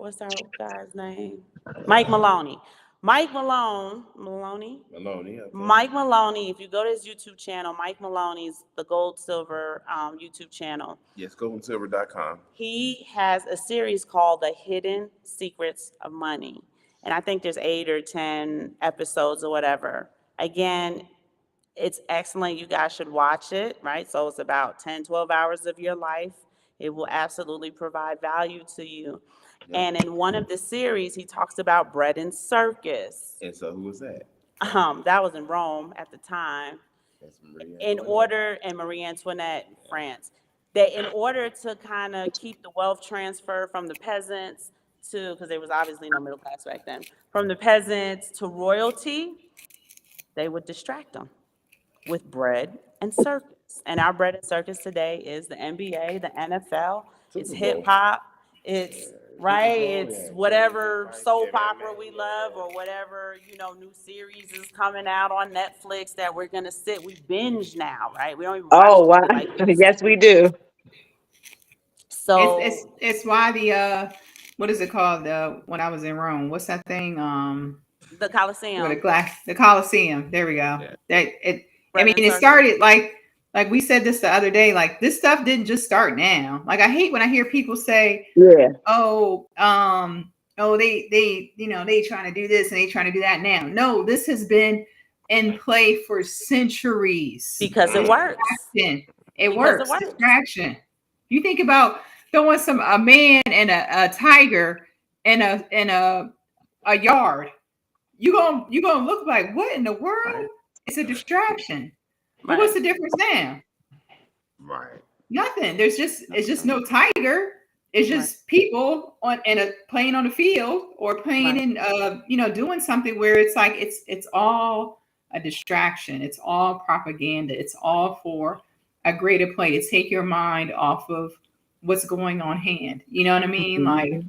guy's name? Mike Maloney. Mike Maloney. Maloney. Okay. Mike Maloney, if you go to his YouTube channel, Mike Maloney's the Gold Silver YouTube channel. Yes, goldandsilver.com. He has a series called The Hidden Secrets of Money. And I think there's 8 or 10 episodes or whatever. Again, it's excellent. You guys should watch it, right? So it's about 10, 12 hours of your life. It will absolutely provide value to you. Yeah. And in one of the series, he talks about bread and circus. And so who was that? That was in Rome at the time. That's Marie In Antoinette. order, and Marie Antoinette in France, that in order to kind of keep the wealth transfer from the peasants to, because there was obviously no middle class back then, from the peasants to royalty, they would distract them with bread and circus. And our bread and circus today is the NBA, the NFL, it's Super Bowl. hip hop, it's right, Bowl, it's yeah. whatever Right, soap yeah, opera man, we yeah. love, or whatever, new series is coming out on Netflix that we're gonna we binge now, right? We don't even watch Oh wow. TV like we used Yes, to. we do. So It's why the what is it called, the when I was in Rome, what's that thing, the with Coliseum, the Colosseum, there we go. Yeah. That it I bread mean and it circus. started like we said this the other day, like this stuff didn't just start now. Like I hate when I hear people say, Yeah. oh, they they trying to do this and they trying to do that now. No, this has been in play for centuries. Because it works. It Because it works. works. Distraction. You think about throwing a man and a tiger in a yard. You gonna look like, what in the world? Right. It's a distraction. But Right. what's the difference now? Right. Nothing. It's just no tiger. It's just people playing on the field or playing Right. in doing something where it's like it's all a distraction. It's all propaganda. It's all for a greater play to take your mind off of what's going on hand. You know what I mean? Like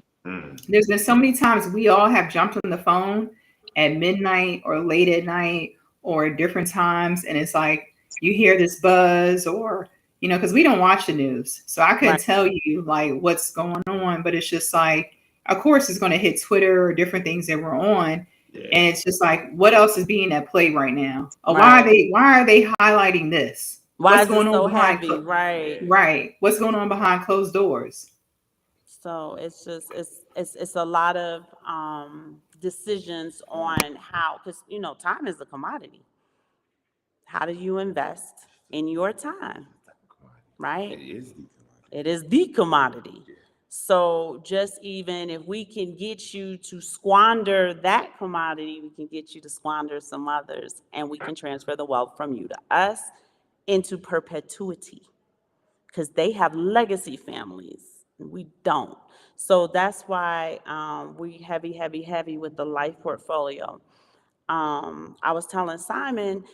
there's been so many times we all have jumped on the phone at midnight or late at night or at different times, and it's like you hear this buzz or because we don't watch the news. So I couldn't Right. tell you like what's going on, but it's just like, of course, it's going to hit Twitter or different things that we're on. Yeah. And it's just like, what else is being at play right now? Or Right. why are they highlighting this? Why What's is it going on so behind heavy? Right. right? What's going on behind closed doors? So it's just it's a lot of decisions on how, because time is a commodity. How do you invest in your time? Right? It is the It is the commodity. So just even if we can get you to squander that commodity, we can get you to squander some others, and we can transfer the wealth from you to us into perpetuity, because they have legacy families and we don't. So that's why we heavy with the life portfolio. I was telling Simon,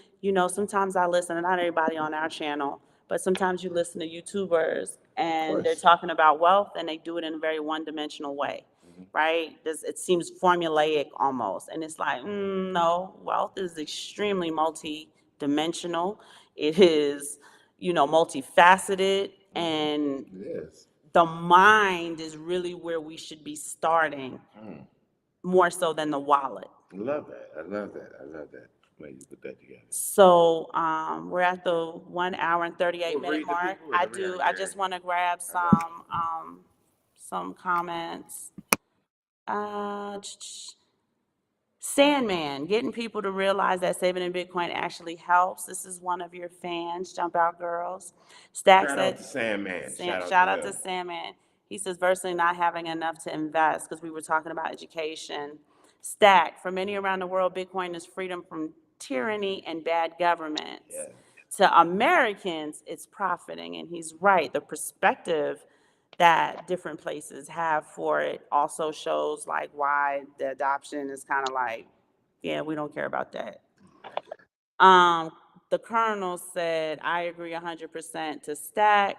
sometimes I listen, and not everybody on our channel, but sometimes you listen to YouTubers and they're course. talking about wealth and they do it in a very one-dimensional way, right? It seems formulaic almost. And it's like, no, wealth is extremely multi-dimensional. It is, multifaceted, and Yes. the mind is really where we should be starting more so than the wallet. I love that. I love that. I love that. Way you put that together. So we're at the 1 hour and 38 Well, minute read the mark. people, I read do. it, I yeah. just want to grab some comments. Sandman, getting people to realize that saving in Bitcoin actually helps. This is one of your fans, Jump Out Girls. Stack Shout said, out to Sandman. shout out to him. Sandman. He says, virtually not having enough to invest, because we were talking about education. Stack, for many around the world, Bitcoin is freedom from tyranny and bad governments. Yeah. To Americans, it's profiting. And he's right. The perspective that different places have for it also shows like why the adoption is kind of like, yeah, we don't care about that. The Colonel said, I agree 100% to Stack.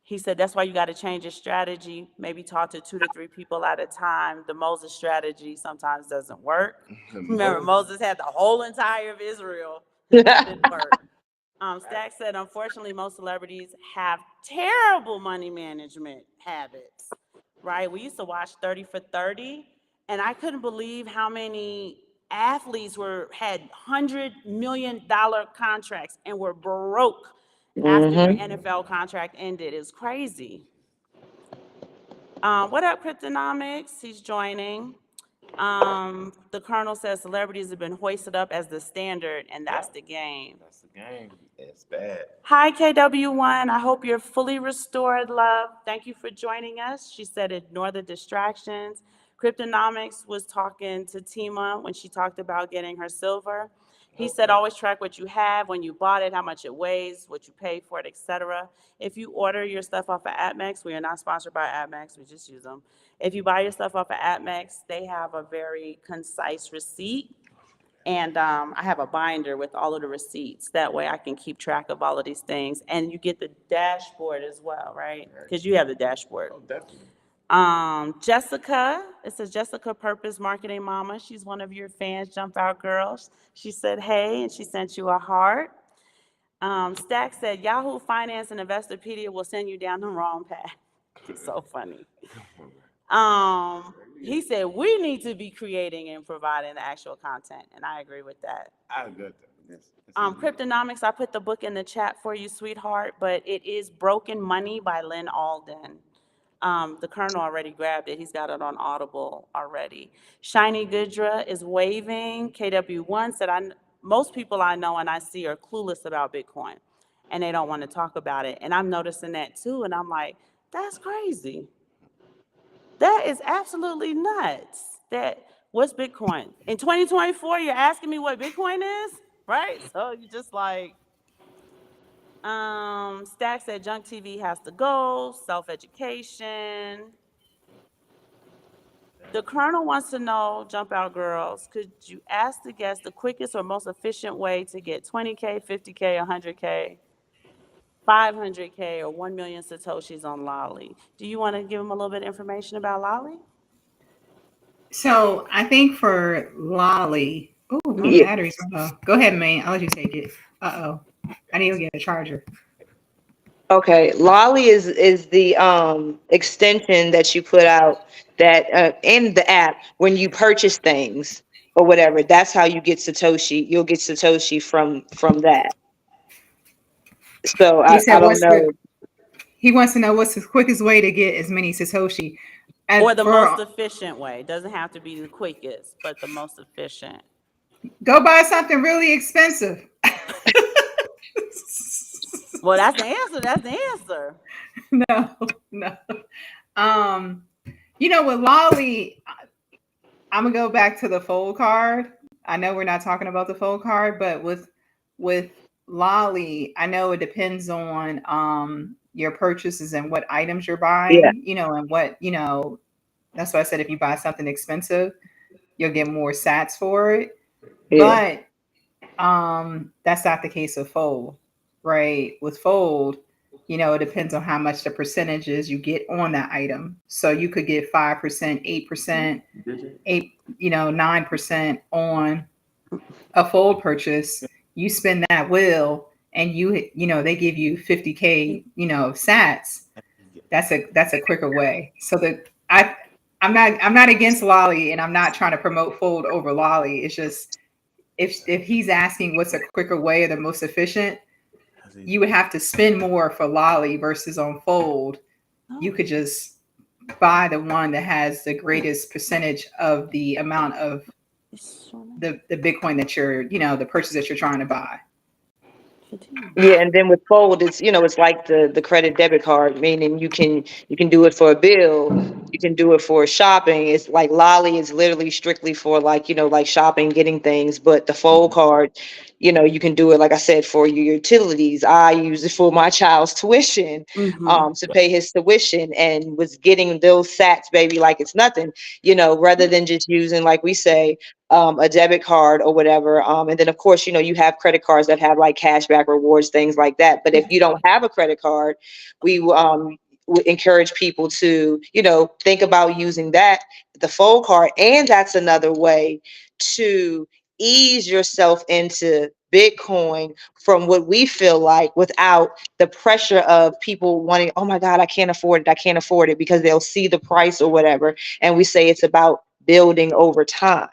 He said, that's why you got to change your strategy. Maybe talk to 2 to 3 people at a time. The Moses strategy sometimes doesn't work. Remember, Moses had the whole entire of Israel. It didn't work. Stack said, unfortunately, most celebrities have terrible money management habits, right? We used to watch 30 for 30. and I couldn't believe how many athletes had $100 million contracts and were broke after their Mm-hmm. NFL contract ended. It's crazy. What up, Cryptonomics? He's joining. The Colonel says celebrities have been hoisted up as the standard, and that's the game. That's the game. It's bad. Hi, KW1. I hope you're fully restored, love. Thank you for joining us. She said, ignore the distractions. Cryptonomics was talking to Tima when she talked about getting her silver. He said, always track what you have, when you bought it, how much it weighs, what you paid for it, etc. If you order your stuff off of AppMex, we are not sponsored by AppMex, we just use them. If you buy your stuff off of AppMex, they have a very concise receipt. And I have a binder with all of the receipts. That way I can keep track of all of these things. And you get the dashboard as well, right? Because you have the dashboard. Oh, definitely. Jessica, it says Jessica Purpose Marketing Mama. She's one of your fans, Jump Out Girls. She said, hey, and she sent you a heart. Stack said, Yahoo Finance and Investopedia will send you down the wrong path. It's so funny. He said, we need to be creating and providing the actual content, and I agree with that. I got that. Yes. Cryptonomics, I put the book in the chat for you, sweetheart, but it is Broken Money by Lynn Alden. The Colonel already grabbed it. He's got it on Audible already. Shiny Gudra is waving. KW1 said, most people I know and I see are clueless about Bitcoin, and they don't want to talk about it. And I'm noticing that too, and I'm like, that's crazy. That is absolutely nuts. What's Bitcoin? In 2024, you're asking me what Bitcoin is, right? So you just like, Stack said junk TV has to go, self-education. The Colonel wants to know, Jump Out Girls, could you ask the guest the quickest or most efficient way to get 20K, 50K, 100K, 500K, or 1 million Satoshis on Lolly? Do you want to give them a little bit of information about Lolly? So I think for Lolly, oh, my Yeah. batteries are low. Go ahead, man. I'll let you take it. I need to get a charger. Okay, Lolly is the extension that you put out that in the app when you purchase things or whatever. That's how you get Satoshi. You'll get Satoshi from that. So He I said, don't know. he wants to know what's the quickest way to get as many Satoshi. Or the most efficient way. It doesn't have to be the quickest, but the most efficient. Go buy something really expensive. Well, that's the answer. That's the answer. No. With Lolly, I'm gonna go back to the fold card. I know we're not talking about the fold card, but with Lolly, I know it depends on your purchases and what items you're buying, Yeah. and what, that's why I said if you buy something expensive, you'll get more sats for it. Yeah. But that's not the case with fold, right? With fold, it depends on how much the percentages you get on that item. So you could get 5%, 8%, 9% on a fold purchase. You spend that wheel and they give you 50K, sats. That's a quicker way. So I'm not against Lolly, and I'm not trying to promote fold over Lolly. It's just if he's asking what's a quicker way or the most efficient, you would have to spend more for Lolly versus on fold. You could just buy the one that has the greatest percentage of the amount of the Bitcoin that you're, the purchase that you're trying to buy. Yeah, and then with Fold, it's like the credit debit card, meaning you can do it for a bill, you can do it for shopping. It's like Lolly is literally strictly for like shopping, getting things, but the Fold card, you can do it, like I said, for your utilities. I use it for my child's tuition, to pay his tuition, and was getting those sats, baby, like it's nothing, rather than just using, like we say, a debit card or whatever. And then of course, you have credit cards that have like cashback rewards, things like that. But if you don't have a credit card, we would encourage people to, think about using the Fold card. And that's another way to ease yourself into Bitcoin from what we feel like, without the pressure of people wanting, oh my God, I can't afford it, because they'll see the price or whatever. And we say it's about building over time.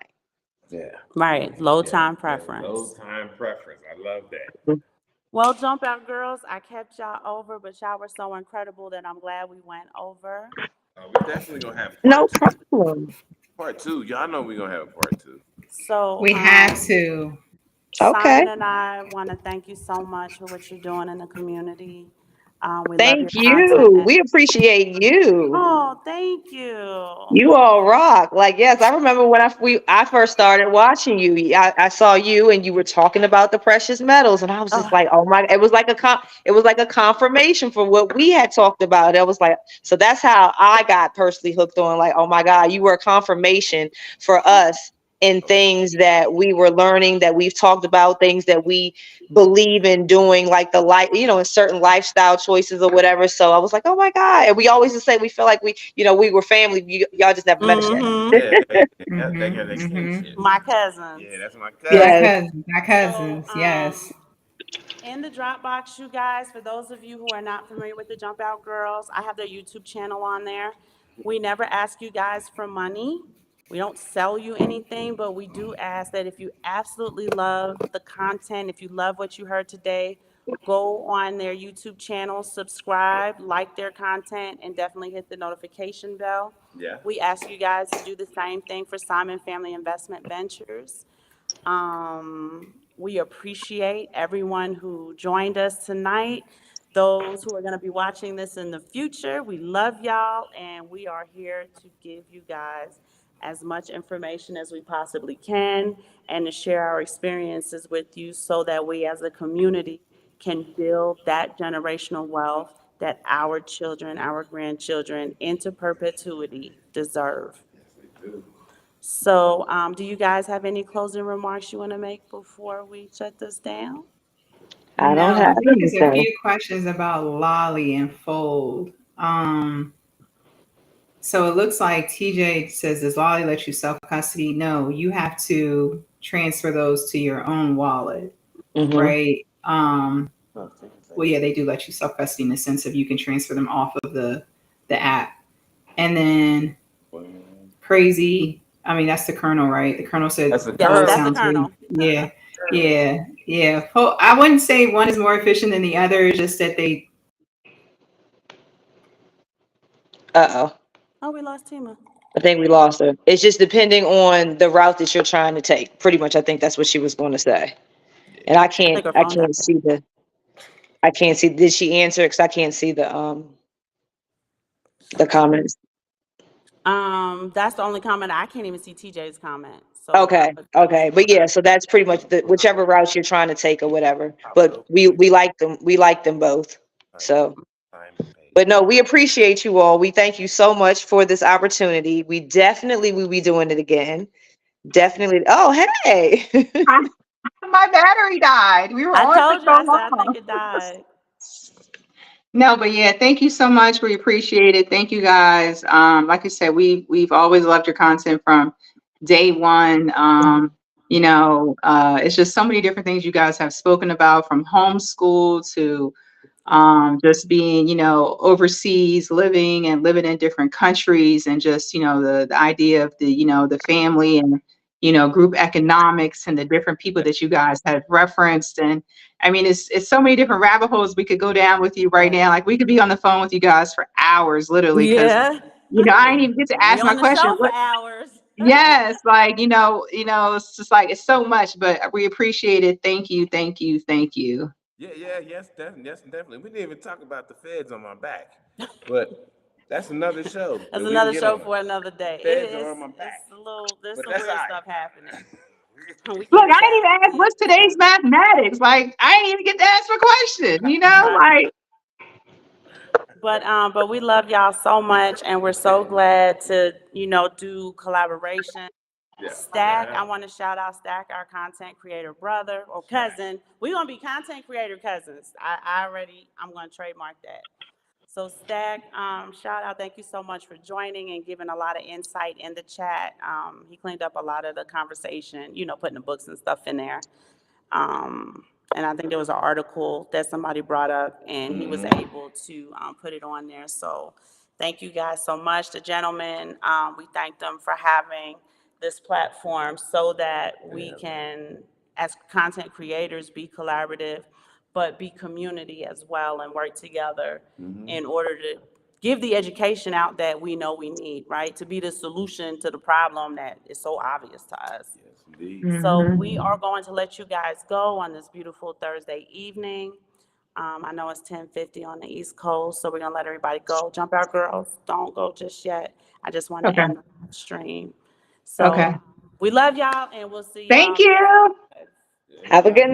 Yeah. Right. Low Yeah. time Yeah. preference. Low time preference. I love that. Well, Jump Out Girls, I kept y'all over, but y'all were so incredible that I'm glad we went over. We definitely gonna have No part two. problem. Part two. Y'all know we're gonna have a part two. So, We have to. Okay. Simon and I want to thank you so much for what you're doing in the community. We love your Thank you. content. We appreciate you. Oh, thank you. You all rock. Like, yes, I remember when I first started watching you. I saw you and you were talking about the precious metals, and I was just Oh, like, oh my, it was like it was like a confirmation for what we had talked about. It was like, so that's how I got personally hooked on, like, oh my God, you were a confirmation for us in things that we were learning, that we've talked about, things that we believe in doing, like the life, in certain lifestyle choices or whatever. So I was like, oh my God. And we always just say we feel like we were family. Y'all just never met us yet. Yeah. They got Mm-hmm, that mm-hmm. kinship. my cousins. Yeah, that's my My cousin. Yes. cousins, my So, cousins, yes. in the Dropbox, you guys, for those of you who are not familiar with the Jump Out Girls, I have their YouTube channel on there. We never ask you guys for money. We don't sell you anything, but we do ask that if you absolutely love the content, if you love what you heard today, go on their YouTube channel, subscribe, like their content, and definitely hit the notification bell. Yeah. We ask you guys to do the same thing for Simon Family Investment Ventures. We appreciate everyone who joined us tonight. Those who are going to be watching this in the future, we love y'all, and we are here to give you guys as much information as we possibly can and to share our experiences with you so that we as a community can build that generational wealth that our children, our grandchildren into perpetuity deserve. So, do you guys have any closing remarks you want to make before we shut this down? I don't No, have I think there's a anything. few questions about Lolly and Fold. So it looks like TJ says, does Lolly let you self custody? No, you have to transfer those to your own wallet, Hmm. right? Well, yeah, they do let you self custody in the sense of you can transfer them off of the app. And then crazy. I mean, that's the Colonel, right? The Colonel said That's a Yes, Fold that's the colonel. sounds really, Colonel. yeah, yeah, yeah. I wouldn't say one is more efficient than the other. It's just that they. Uh-oh. Oh, we lost Tima. I think we lost her. It's just depending on the route that you're trying to take. Pretty much, I think that's what she was going to say. And I I can't, think her I phone died. can't see I can't see. Did she answer? Because I can't see the comments. That's the only comment. I can't even see TJ's comment. So, Okay, okay, but yeah, so that's pretty much whichever route you're trying to take or whatever. But we like them. We like them both. So, but no, we appreciate you all. We thank you so much for this opportunity. We definitely will be doing it again. Definitely. Oh, hey. My battery died. We were I on for told you, so I said, I think long. it died. No, but yeah, thank you so much. We appreciate it. Thank you guys. Like I said, we've always loved your content from day one. It's just so many different things you guys have spoken about, from homeschool to just being, overseas, living in different countries, and just, the idea of the family and, group economics and the different people that you guys have referenced. And I mean, it's so many different rabbit holes we could go down with you right now. Like, we could be on the phone with you guys for hours, literally, because, Yeah. I didn't even get to We ask my on the question. show for hours. Yes, like, it's just like, it's so much, but we appreciate it. Thank you, thank you, thank you. Yes, definitely. We didn't even talk about the feds on my back, but that's another show That's that we can another get show on. for another day. It Feds is, are on my back, it's a little, there's but some that's all weird right. stuff happening. We Look, get it, I didn't even guys. ask We what's today's understand. mathematics. Like, I didn't even get to ask my question, Right. like. But we love y'all so much, and we're so glad to, do collaboration. Yeah. Stack, I want to shout out Stack, our content creator brother or cousin. We're gonna be content creator cousins. I'm gonna trademark that. So Stack, shout out, thank you so much for joining and giving a lot of insight in the chat. He cleaned up a lot of the conversation, putting the books and stuff in there. And I think there was an article that somebody brought up, and he was able to put it on there. So Thank you guys so much. The gentlemen, we thank them for having this platform so that we can, as content creators, be collaborative, but be community as well and work together in order to give the education out that we know we need, right? To be the solution to the problem that is so obvious to us. Yes, indeed. So we are going to let you guys go on this beautiful Thursday evening. I know it's 10:50 on the East Coast, so we're gonna let everybody go. Jump out, girls. Don't go just yet. I just want to Okay. end the stream. So Okay. we love y'all, and we'll see Thank y'all. you. Have a good